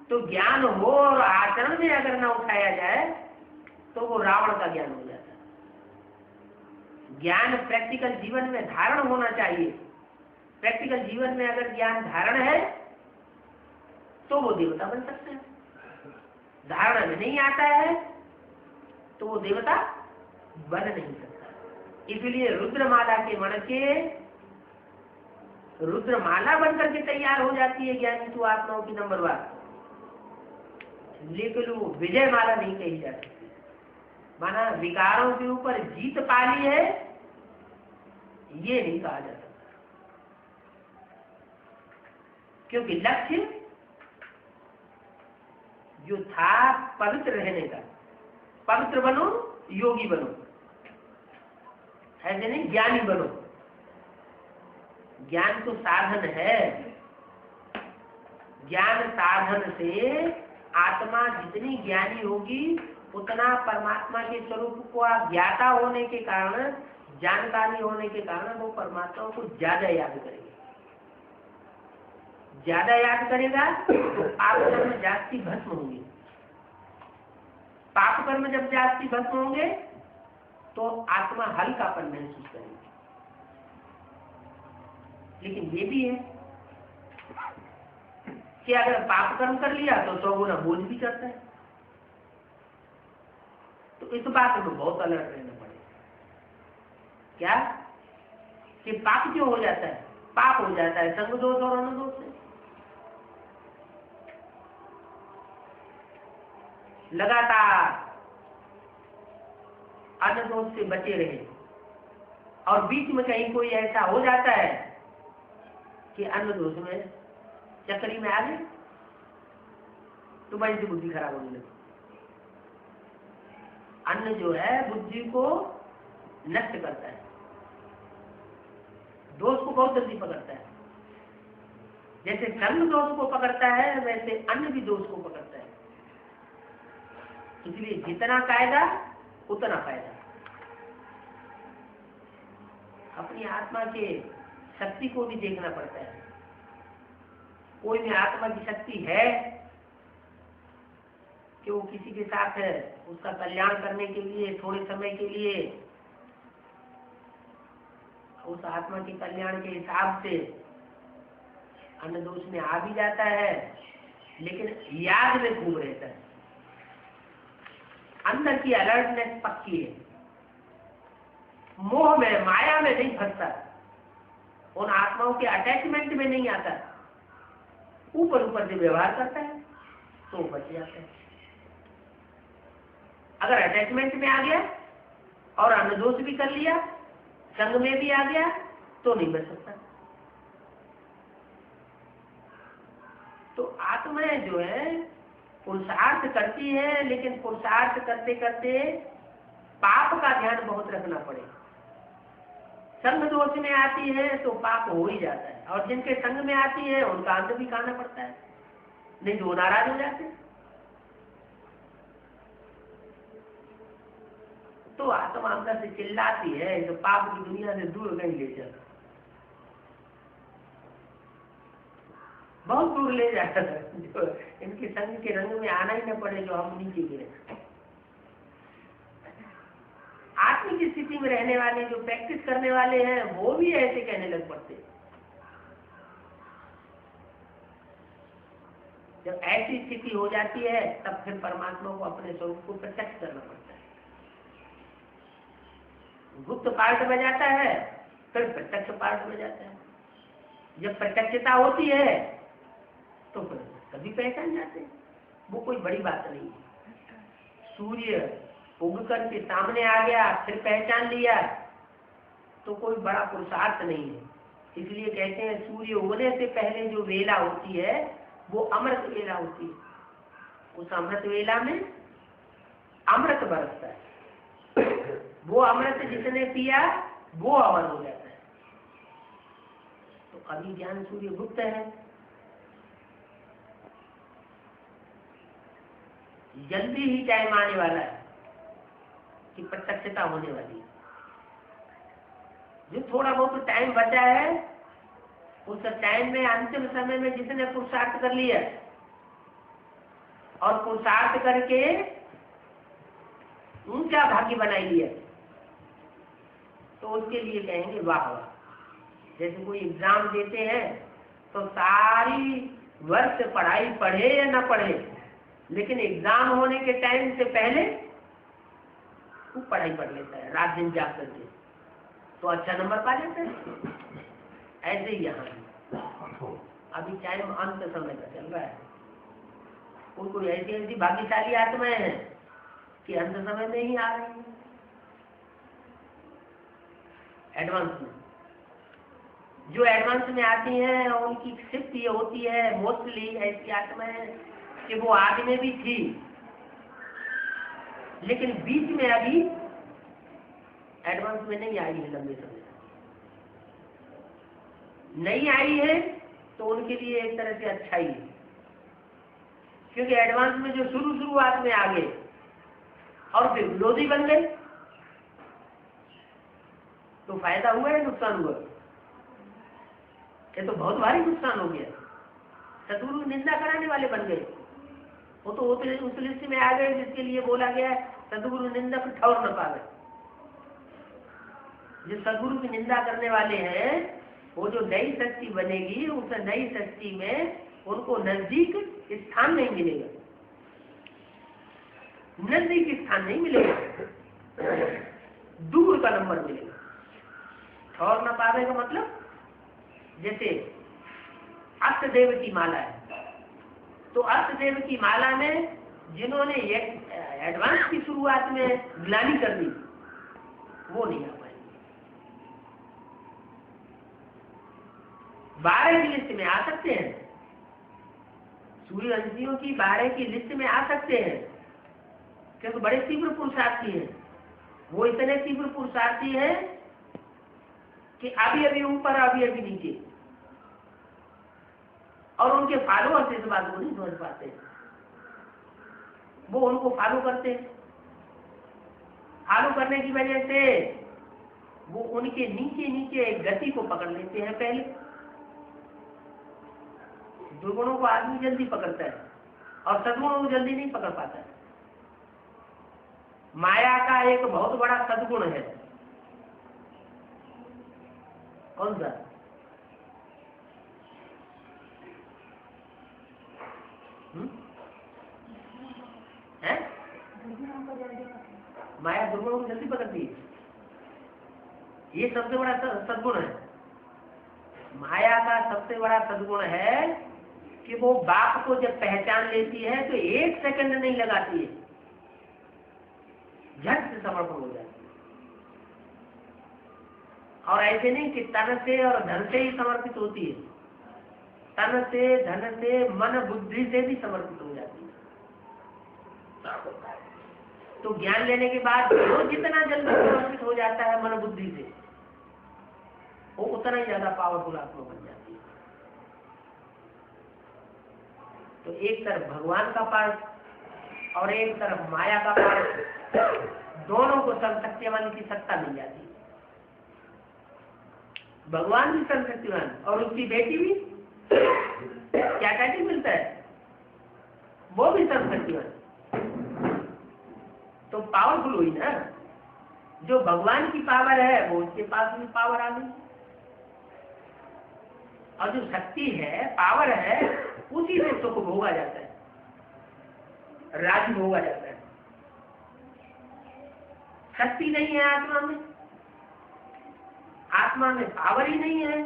तो ज्ञान हो और आचरण में अगर ना उठाया जाए तो वो रावण का ज्ञान हो जाता है। ज्ञान प्रैक्टिकल जीवन में धारण होना चाहिए। प्रैक्टिकल जीवन में अगर ज्ञान धारण है तो वो देवता बन सकते हैं। धारण में नहीं आता है तो वो देवता बन नहीं सकता। इसलिए रुद्रमाला के मण के रुद्रमाला बनकर के तैयार हो जाती है ज्ञानी तो आत्माओं की नंबर 1, लेकिन वो विजय माला नहीं कही जा सकती। माना विकारों के ऊपर जीत पाली है, ये नहीं कहा जा सकता, क्योंकि लक्ष्य जो था पवित्र रहने का, पवित्र बनो, योगी बनो, ऐसे नहीं ज्ञानी बनो। ज्ञान तो साधन है। ज्ञान साधन से आत्मा जितनी ज्ञानी होगी उतना परमात्मा के स्वरूप को ज्ञाता होने के कारण, जानकारी होने के कारण वो परमात्मा को ज्यादा याद करेगा। ज्यादा याद करेगा तो पाप कर्म जास्ती भस्म होंगे। पाप कर्म जब जास्ती भस्म होंगे तो आत्मा हल्कापन महसूस करेगी। लेकिन ये भी है कि अगर पाप कर्म कर लिया तो 100 गुना बोझ भी करता है। तो इस बात में बहुत अलर्ट रहना पड़ेगा। क्या कि पाप क्यों हो जाता है? पाप हो जाता है संग दोष और अनुदोष से। लगातार अनुदोष से बचे रहे और बीच में कहीं कोई ऐसा हो जाता है कि अनुदोष में चक्री में आ गए तो वहीं से बुद्धि खराब होने लगी। अन्न जो है बुद्धि को नष्ट करता है, दोष को बहुत जल्दी पकड़ता है। जैसे कर्म दोष को पकड़ता है वैसे अन्न भी दोष को पकड़ता है। इसलिए जितना कायदा उतना फायदा। अपनी आत्मा के शक्ति को भी देखना पड़ता है। कोई में आत्मा की शक्ति है कि वो किसी के साथ है उसका कल्याण करने के लिए थोड़े समय के लिए उस आत्मा के कल्याण के हिसाब से अन्य दोष में आ भी जाता है, लेकिन याद में घूम रहता है। अंदर की अलर्टनेस पक्की है, मोह में माया में नहीं फंसता, उन आत्माओं के अटैचमेंट में नहीं आता। ऊपर ऊपर से व्यवहार करता है तो बच जाता है। अगर अटैचमेंट में आ गया और अनुदोष भी कर लिया, संग में भी आ गया तो नहीं बच सकता। तो आत्माएं जो है पुरुषार्थ करती है, लेकिन पुरुषार्थ करते करते पाप का ध्यान बहुत रखना पड़ेगा। संग दोष में आती है तो पाप हो ही जाता है, और जिनके संग में आती है उनका अंत भी खाना पड़ता है, नहीं तो नाराज हो जाते। तो आत्मा अंदर से चिल्लाती है तो पाप की दुनिया से दूर कहीं ले जाता, बहुत दूर ले जाता है। जो इनके संग के रंग में आना ही न पड़े, जो हम नीचे गिरे। आत्म की स्थिति में रहने वाले जो प्रैक्टिस करने वाले हैं वो भी ऐसे कहने लग पड़ते। जब ऐसी स्थिति हो जाती है तब फिर परमात्मा को अपने स्वरूप को प्रत्यक्ष करना पड़ता है। गुप्त पार्ट में जाता है फिर प्रत्यक्ष पार्ट में जाता है। जब प्रत्यक्षता होती है तो फिर कभी पहचान जाते हैं। वो कोई बड़ी बात नहीं है। सूर्य उग कर के सामने आ गया फिर पहचान लिया, तो कोई बड़ा पुरुषार्थ नहीं है। इसलिए कहते हैं सूर्य उगने से पहले जो वेला होती है वो अमृत वेला होती है। उस अमृत वेला में अमृत बरसता है। वो अमृत जिसने पिया वो अमर हो जाता है। तो अभी ज्ञान सूर्य गुप्त है, जल्दी ही टाइम आने वाला है कि प्रत्यक्षता होने वाली है। जो थोड़ा बहुत टाइम बचा है उस टाइम में अंतिम समय में जिसने पुरुषार्थ कर लिया और पुरुषार्थ करके ऊंचा भाग्य बनाई लिया तो उसके लिए कहेंगे वाह वाह। जैसे कोई एग्जाम देते हैं तो सारी वर्ष पढ़ाई पढ़े या ना पढ़े, लेकिन एग्जाम होने के टाइम से पहले वो पढ़ाई पढ़ लेता है रात दिन जाग करके, तो अच्छा नंबर पा लेते हैं। ऐसे ही यहाँ अभी टाइम अंत समय का चल रहा है। कोई ऐसी ऐसी भाग्यशाली आत्माएं हैं कि अंत समय में ही आ रही है, एडवांस में। जो एडवांस में आती हैं उनकी शिफ्ट ये होती है मोस्टली ऐसी आत्माएं कि वो आदि में भी थी लेकिन बीच में अभी एडवांस में नहीं आई है, लंबे समय नहीं आई है तो उनके लिए एक तरह से अच्छा ही है, क्योंकि एडवांस में जो शुरुआत में आ गए और फिर विरोधी बन गए तो फायदा हुआ है नुकसान हुआ? ये तो बहुत भारी नुकसान हो गया। सतगुरु निंदा कराने वाले बन गए, वो तो उस लिस्ट में आ गए जिसके लिए बोला गया सतगुरु निंदा पर ठौर न पावे। जो सतगुरु की निंदा करने वाले हैं वो जो नई शक्ति बनेगी उस नई शक्ति में उनको नजदीक स्थान नहीं मिलेगा, नजदीक स्थान नहीं मिलेगा, दूर का नंबर मिलेगा। ठौर न पावे का मतलब जैसे अष्टदेव की माला है तो अष्टदेव की माला में जिन्होंने एडवांस की शुरुआत में ग्लानी कर दी वो नहीं आ पाएंगे। 12 की लिस्ट में आ सकते हैं, सूर्यवंशियों की 12 की लिस्ट में आ सकते हैं क्योंकि बड़े तीव्र पुरुषार्थी हैं। वो इतने तीव्र पुरुषार्थी हैं कि अभी अभी ऊपर अभी अभी नीचे, और उनके फॉलोअर्स इस बात को नहीं समझ पाते, वो उनको फॉलो करते हैं। फॉलो करने की वजह से वो उनके नीचे नीचे एक गति को पकड़ लेते हैं। पहले दुर्गुणों को आदमी जल्दी पकड़ता है और सद्गुणों को जल्दी नहीं पकड़ पाता है। माया का एक बहुत बड़ा सद्गुण है, कौन सा? है? माया दुर्गुणों को जल्दी पकड़ती है, ये सबसे बड़ा सद्गुण है। माया का सबसे बड़ा सद्गुण है कि वो बाप को जब पहचान लेती है तो 1 सेकंड नहीं लगाती है, झट से समर्पण हो जाती है। और ऐसे नहीं कि तन से और धन से ही समर्पित होती है, तन से धन से मन बुद्धि से भी समर्पित हो जाती है। तो ज्ञान लेने के बाद जो जितना जल्दी समर्पित हो जाता है मन बुद्धि से, वो उतना ही ज्यादा पावरफुल आत्मा बन जाती है। तो एक तरफ भगवान का पास और एक तरफ माया का पास, दोनों को सर्वशक्तिमान की सत्ता मिल जाती है। भगवान भी सर्वशक्तिमान और उसकी बेटी भी क्या टाइटल मिलता है, वो भी सर्वशक्तिमान। तो पावरफुल हुई ना, जो भगवान की पावर है वो उसके पास भी पावर आ गई, और जो शक्ति है पावर है उसी से सुख भोगा जाता है, राज भोगा जाता है। शक्ति नहीं है आत्मा में, आत्मा में पावर ही नहीं है,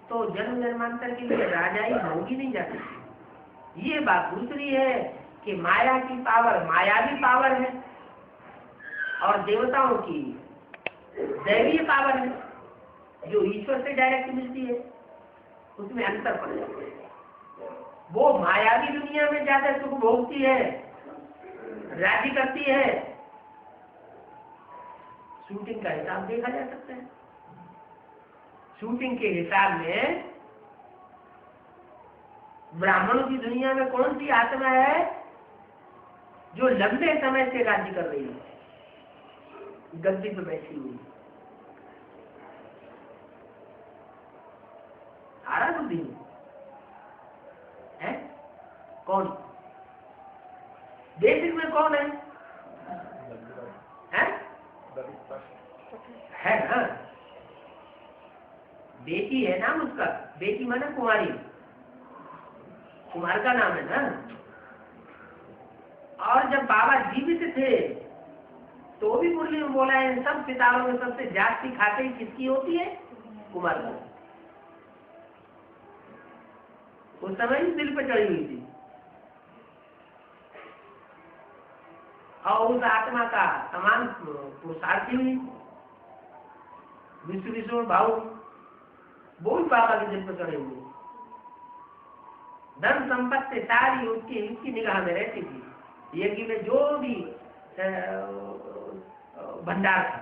तो जन्म जन्मांतर के लिए राजाई होगी नहीं जाती। ये बात दूसरी है कि माया की पावर मायावी पावर है और देवताओं की दैवीय पावर है जो ईश्वर से डायरेक्ट मिलती है, उसमें अंतर पड़ जाता है। वो मायावी दुनिया में ज्यादा सुख भोगती है, राजी करती है। शूटिंग का हिसाब देखा जा सकता है। शूटिंग के हिसाब में ब्राह्मणों की दुनिया में कौन सी आत्मा है जो लंबे समय से राज्य कर रही है, गद्दी पे बैठी हुई आरा बुद्धि है? कौन बेसिक में कौन है? है ना, बेटी है नाम उसका। बेटी माने कुमारी, कुमार का नाम है ना। और जब बाबा जीवित थे तो भी मुरली में बोला है, इन सब सितारों में सबसे जास्ती खाते किसकी होती है? कुमार की। उस समय ही दिल पे चढ़ी हुई थी। और उस आत्मा का समान पुरुषार्थी हुई विश्व भाव, वो भी बाबा के दिल पे चढ़े हुए। धन संपत्ति सारी उसकी निगाह में रहती थी। यज्ञ में जो भी भंडार था,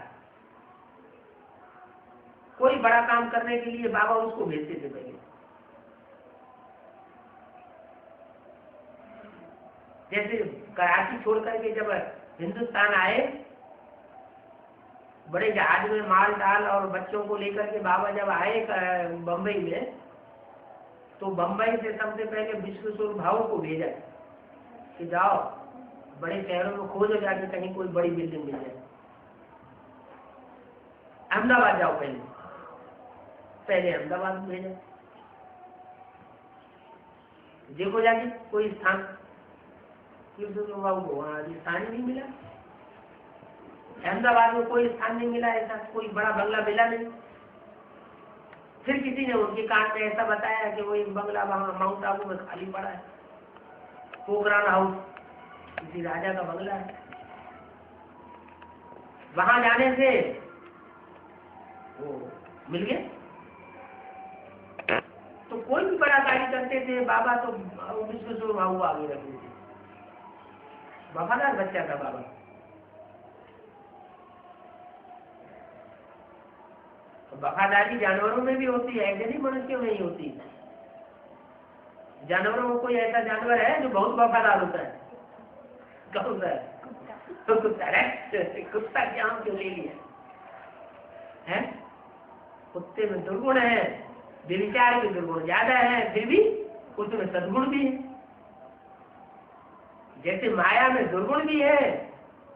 कोई बड़ा काम करने के लिए बाबा उसको भेजते थे पहले। जैसे कराची छोड़ करके जब हिंदुस्तान आए, बड़े जहाज में माल डाल और बच्चों को लेकर के बाबा जब आए बम्बई में, तो बम्बई से सबसे पहले विश्व भाव को भेजा कि जाओ बड़े शहरों में खोजो जाके कहीं कोई बड़ी बिल्डिंग मिल जाए। अहमदाबाद जाओ, पहले अहमदाबाद भेजा, देखो जाके कोई स्थान। बाबू को वहाँ स्थान ही नहीं मिला, अहमदाबाद में कोई स्थान नहीं मिला, ऐसा कोई बड़ा बंगला मिला नहीं। फिर किसी ने उनके कान में ऐसा बताया कि वो एक बंगला वहाँ माउंट आबू में खाली पड़ा है, पोखरान हाउस, किसी राजा का बंगला है। वहां जाने से वो मिल गया। तो कोई भी बड़ा कार्य करते थे बाबा तो विश्व भाव आगे रखते थे। वफादार बच्चा था बाबा। वफादारी जानवरों में भी होती है, ऐसे नहीं मनुष्यों में ही होती है। जानवरों में कोई ऐसा जानवर है जो बहुत वफादार होता है? कौन सा है? तो कुत्ता क्या हम क्यों ले लिया है? कुत्ते में दुर्गुण है, व्यभिचार के दुर्गुण ज्यादा है, फिर भी उसमें सद्गुण भी है। जैसे माया में दुर्गुण भी है,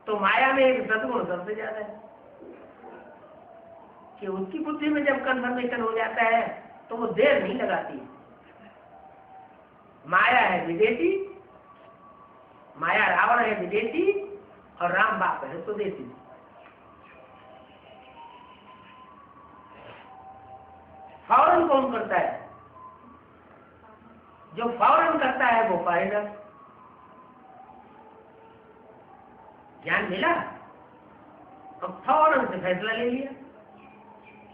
तो माया में एक सद्गुण सबसे ज्यादा है कि उसकी बुद्धि में जब कन्फर्मेशन हो जाता है तो वो देर नहीं लगाती। माया है विदेशी, माया रावण है विदेशी, और राम बाप है स्वदेशी। फौरन कौन करता है? जो फौरन करता है वो फॉरेनर। ज्ञान मिला और फौरन से फैसला ले लिया,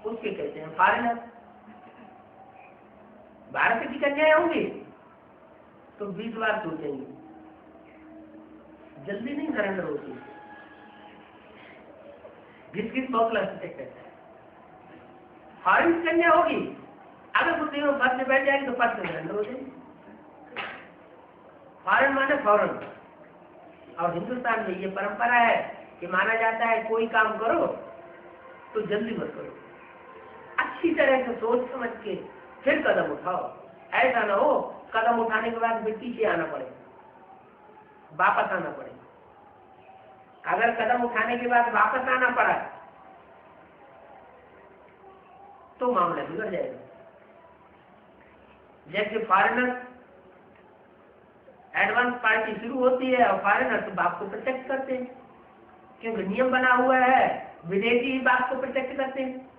उसके कहते हैं फॉरेनर। भारत की कन्याएं होंगी तो 20 बार सोचेंगे, जल्दी नहीं सरेंडर होती, घिस बहुत लगते हैं। फॉरेन कन्या होगी, अगर बुद्धि में फर्ज बैठ जाएगी तो फर्ज सरेंडर हो जाएगी। फॉरेन माने फौरन। और हिंदुस्तान में ये परंपरा है कि माना जाता है कोई काम करो तो जल्दी मत करो, अच्छी तरह से सोच समझ के फिर कदम उठाओ। ऐसा ना हो कदम उठाने के बाद फिर पीछे आना पड़े, वापस आना पड़े। अगर कदम उठाने के बाद वापस आना पड़ा तो मामला बिगड़ जाएगा। जैसे फॉरेनर एडवांस पार्टी शुरू होती है और फॉरेनर तो बाप को प्रोटेक्ट करते हैं, क्योंकि नियम बना हुआ है, विदेशी ही बाप को प्रोटेक्ट करते हैं।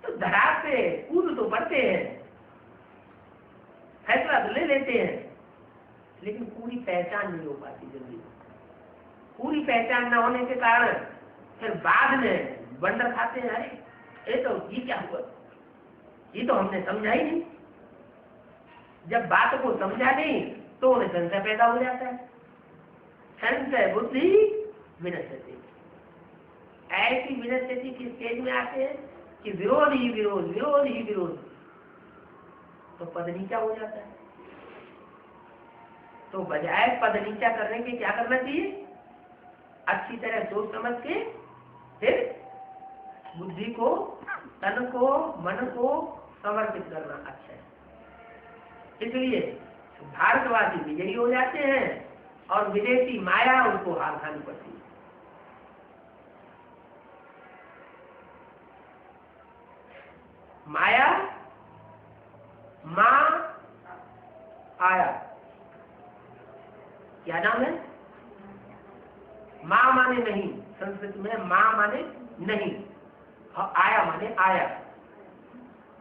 तो धरार से कूद तो पड़ते हैं, फैसला तो ले लेते हैं, लेकिन पूरी पहचान नहीं हो पाती जल्दी। पूरी पहचान न होने के कारण फिर बाद में बंदर खाते हैं, अरे ये क्या हुआ, ये तो हमने समझा ही नहीं। जब बात को समझा नहीं तो उन्हें संशय पैदा हो जाता है। संशय बुद्धि विनश्यति। ऐसी विनश्यति की स्टेज में आते हैं कि विरोध ही विरोध, विरोध ही विरोध, तो पद नीचा हो जाता है। तो बजाय पद नीचा करने के क्या करना चाहिए, अच्छी तरह सोच समझ के फिर बुद्धि को, तन को, मन को समर्पित करना अच्छा है। इसलिए भारतवासी विजयी हो जाते हैं और विदेशी माया उनको हार खानी पड़ती है। माया मां आया, क्या नाम है, मां माने नहीं, संस्कृत में मां माने नहीं और आया माने आया।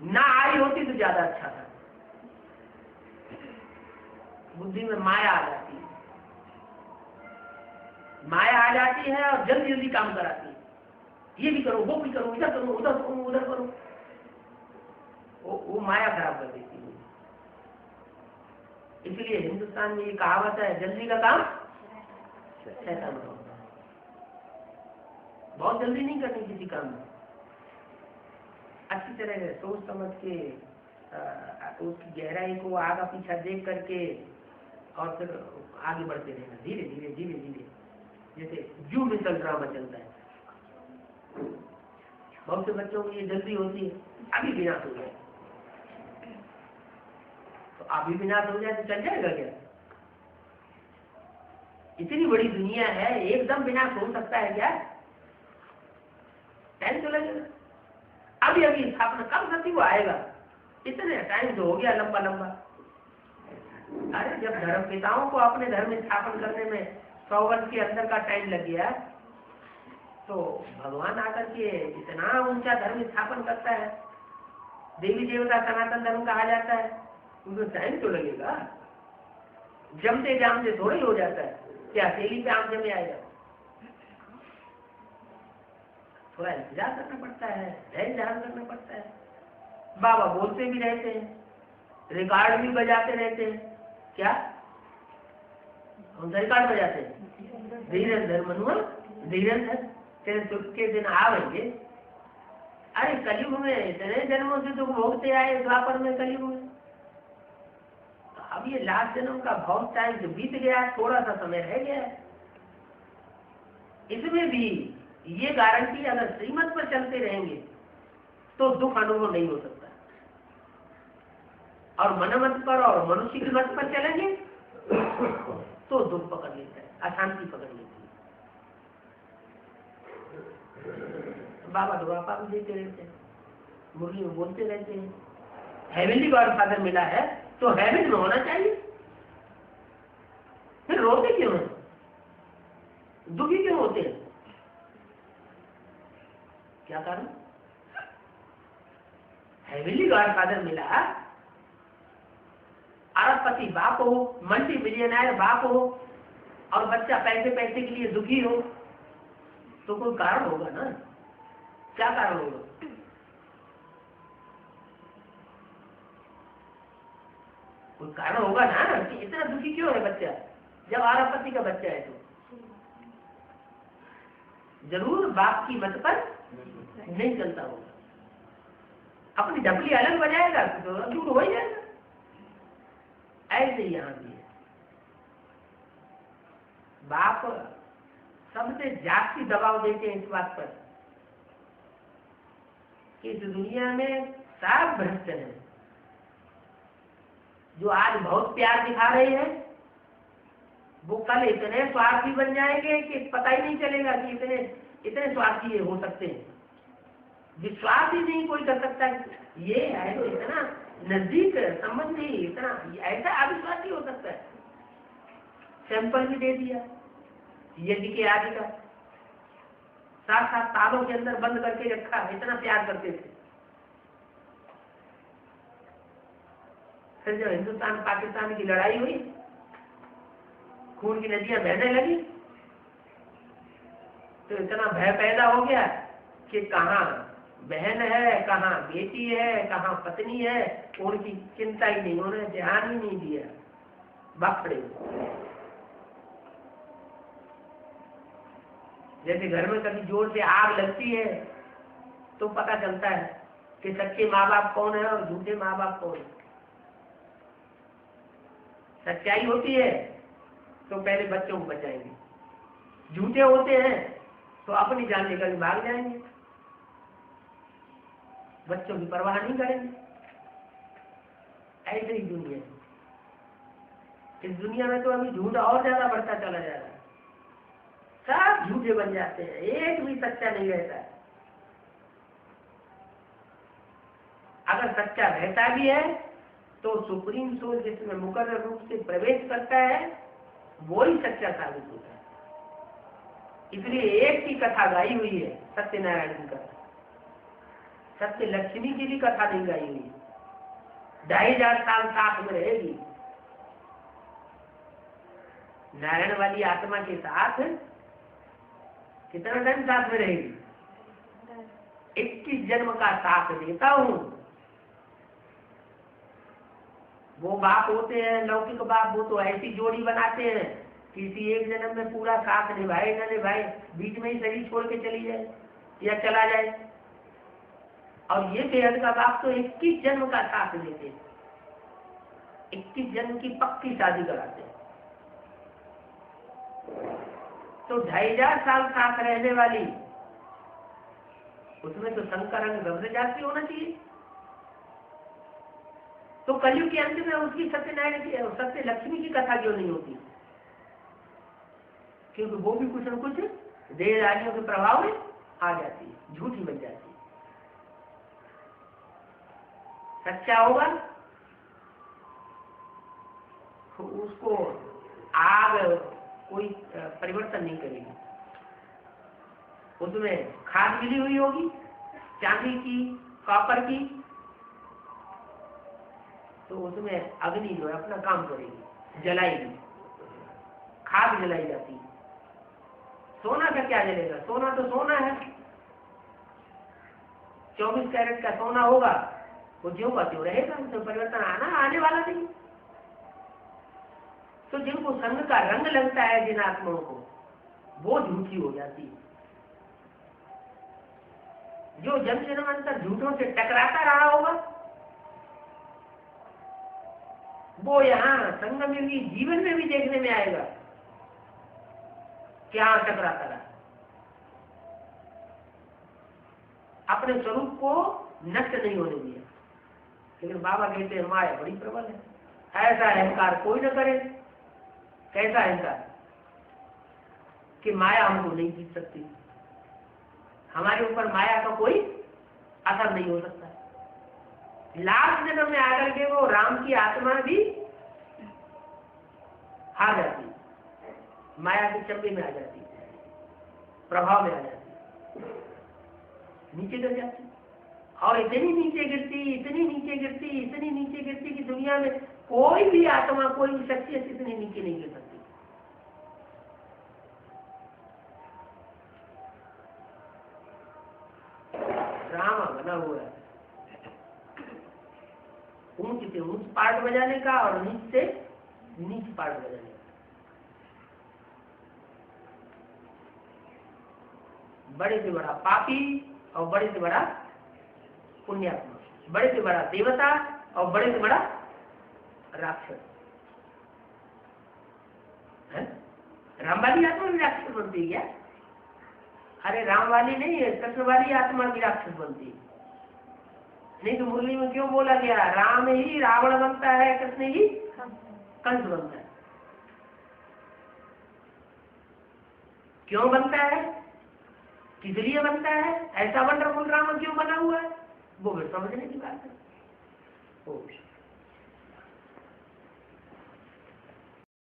ना आई होती तो ज्यादा अच्छा था। बुद्धि में माया आ जाती है, माया आ जाती है और जल्दी जल्दी काम कराती है। ये भी करो, वो भी करो, इधर करो, उधर करो, उधर करो, वो माया खराब कर देती है। इसलिए हिंदुस्तान में ये कहावत है, जल्दी का काम शैतान का होता है। बहुत जल्दी नहीं करनी किसी काम में, अच्छी तरह से सोच समझ के उसकी गहराई को आगा पीछा देख करके और फिर आगे बढ़ते रहना, धीरे धीरे धीरे धीरे, जैसे जू मिसल ड्रामा चलता है। बहुत से बच्चों को ये जल्दी होती है, अभी विनाश हो जाए, तो अभी विनाश हो जाए तो चल जाएगा क्या? इतनी बड़ी दुनिया है, एकदम विनाश हो सकता है क्या? टाइम तो लगेगा। अभी अभी स्थापना कब सती वो आएगा, इतने टाइम तो हो गया लंबा लंबा। अरे जब धर्म पिताओं को अपने धर्म स्थापन करने में 100 वर्ष के अंदर का टाइम लग गया, तो भगवान आकर के इतना ऊंचा धर्म स्थापन करता है, देवी देवता सनातन धर्म कहा जाता है, उनको टाइम तो लगेगा। जमते जामते थोड़ा ही हो जाता है, क्या तेली पे आम जमे आएगा? थोड़ा इंतजार करना पड़ता है, धैर्य धारण करना पड़ता है। बाबा बोलते भी रहते हैं, रिकॉर्ड भी बजाते रहते हैं, क्या रिकॉर्ड बजाते हैं, धीरेन्द्र मनुआ धीरेन्द्र तेरे सुख के दिन आवेंगे। अरे कलयुग में इतने जन्मों से दुख भोगते आए, द्वापर में कलयुग में, तो अब ये लास्ट जन्म का बहुत टाइम जो बीत गया, थोड़ा सा समय रह गया है। इसमें भी ये गारंटी, अगर श्रीमत पर चलते रहेंगे तो दुख अनुभव नहीं हो सकता, और मनमत पर और मनुष्य की मत पर चलेंगे तो दुख पकड़ लेता है, अशांति पकड़ लेती है। बाबा दुआपा भी देते रहते हैं, मुरली में बोलते रहते हैं, हेवनली गॉड फादर मिला है तो हेवन में होना चाहिए। फिर रोते क्यों हैं, दुखी क्यों होते हैं, क्या कारण? हेवनली गॉड फादर मिला, अरबपति बाप हो, मल्टी मिलियनर बाप हो, और बच्चा पैसे पैसे के लिए दुखी हो, तो कोई कारण होगा ना? क्या कारण होगा? कोई कारण होगा ना कि इतना दुखी क्यों है बच्चा, जब अरबपति का बच्चा है तो जरूर बाप की मत पर नहीं चलता होगा, अपनी ढपली अलग बजाएगा तो दूर हो ही जाएगा। ऐसे यहां भी है, बाप सबसे जास्ती दबाव देते हैं इस बात पर कि इस दुनिया में सब भ्रष्ट हैं। जो आज बहुत प्यार दिखा रहे हैं वो कल इतने स्वार्थी बन जाएंगे कि पता ही नहीं चलेगा कि इतने इतने स्वार्थी हो सकते हैं। विश्वास ही नहीं कोई कर सकता, ये है तो इतना नजदीक संबंधी, इतना ऐसा अविश्वासी हो सकता है। सैंपल भी दे दिया यज्ञ के आदि का, साथ साथ तालों के अंदर बंद करके रखा, इतना प्यार करते थे। फिर जब हिंदुस्तान पाकिस्तान की लड़ाई हुई, खून की नदियां बहने लगी, तो इतना भय पैदा हो गया कि कहाँ बहन है, कहाँ बेटी है, कहाँ पत्नी है, उनकी चिंता ही नहीं, उन्होंने ध्यान ही नहीं दिया, बापड़े। जैसे घर में कभी जोर से आग लगती है तो पता चलता है कि सच्चे माँ बाप कौन है और झूठे माँ बाप कौन है। सच्चाई होती है तो पहले बच्चों को बचाएंगे, झूठे होते हैं तो अपनी जान लेकर भाग जाएंगे, बच्चों की परवाह नहीं करेंगे। ऐसे ही दुनिया है। इस दुनिया में तो अभी झूठ और ज्यादा बढ़ता चला जा रहा है, सब झूठे बन जाते हैं, एक भी सच्चा नहीं रहता है। अगर सच्चा रहता भी है तो सुप्रीम सोल जिसमें मुकर्रर रूप से प्रवेश करता है वो ही सच्चा साबित होता है। इसलिए एक की कथा गाई हुई है, सत्यनारायण की कथा, सत्य लक्ष्मी की भी कथा नहीं गाई हुई है। 2500 साल साथ में रहेगी, नारायण वाली आत्मा के साथ कितना टाइम साथ में रहेगी? 21 जन्म का साथ देता हूं। वो बाप होते हैं लौकिक बाप, वो तो ऐसी जोड़ी बनाते हैं किसी एक जन्म में पूरा साथ निभाए न निभाए, बीच में ही शरीर छोड़ के चली जाए या चला जाए। और ये बेहद का बाप तो 21 जन्म का साथ देते हैं, 21 जन्म की पक्की शादी कराते हैं। तो 2500 साल साथ रहने वाली, उसमें तो शंकर रंग गब्र जाति होना चाहिए। तो कलयुग के अंत में उसकी सत्यनारायण की, सत्य लक्ष्मी की कथा क्यों नहीं होती? क्योंकि वो भी कुछ न कुछ देहधारियों के प्रभाव में आ जाती है, झूठी बन जाती है। सच्चा होगा तो उसको आग कोई परिवर्तन नहीं करेगी। उसमें खाद मिली हुई होगी, चांदी की, कॉपर की, तो उसमें अग्नि जो है अपना काम करेगी, जलाएगी, खाद जलाई जाती है। सोना का क्या जलेगा? सोना तो सोना है, 24 कैरेट का सोना होगा, वो ज्यों का त्यों रहेगा, उसमें परिवर्तन आने वाला नहीं। तो जिनको संग का रंग लगता है जिन आत्माओं को, वो झूठी हो जाती है। जो जन्म जन्मांतर झूठों से टकराता रहा होगा वो यहाँ संग में भी, जीवन में भी देखने में आएगा क्या टकराता रहा। अपने स्वरूप को नष्ट नहीं होने दिया। लेकिन बाबा कहते हैं माया बड़ी प्रबल है, ऐसा अहंकार कोई न करे। कैसा अहंकार? कि माया हमको नहीं जीत सकती, हमारे ऊपर माया का कोई असर नहीं हो सकता। लास्ट जन्म में आकर के वो राम की आत्मा भी हार जाती, माया के चंबे में आ जाती, प्रभाव में आ जाती, नीचे गिर जाती। और इतनी नीचे गिरती, इतनी नीचे गिरती, इतनी नीचे गिरती कि दुनिया में कोई भी आत्मा, कोई भी शख्सियत इतनी नीचे नहीं गिर सकती। ड्रामा बना हुआ है ऊंच से ऊंच पार्ट बजाने का और नीच से नीच पार्ट बजाने का। बड़े से बड़ा पापी और बड़े से बड़ा पुण्यात्मा, बड़े से बड़ा देवता और बड़े से बड़ा राक्षस है। राम वाली आत्मा भी राक्षस बनती है क्या? अरे राम वाली नहीं है, कृष्ण वाली आत्मा भी राक्षस बनती है। नहीं तो मुरली में क्यों बोला गया राम ही रावण बनता है, कृष्ण ही कंस बनता है? क्यों बनता है, किस लिए बनता है, ऐसा वंडरफुल राम क्यों बना हुआ है, वो भी समझने की बात है।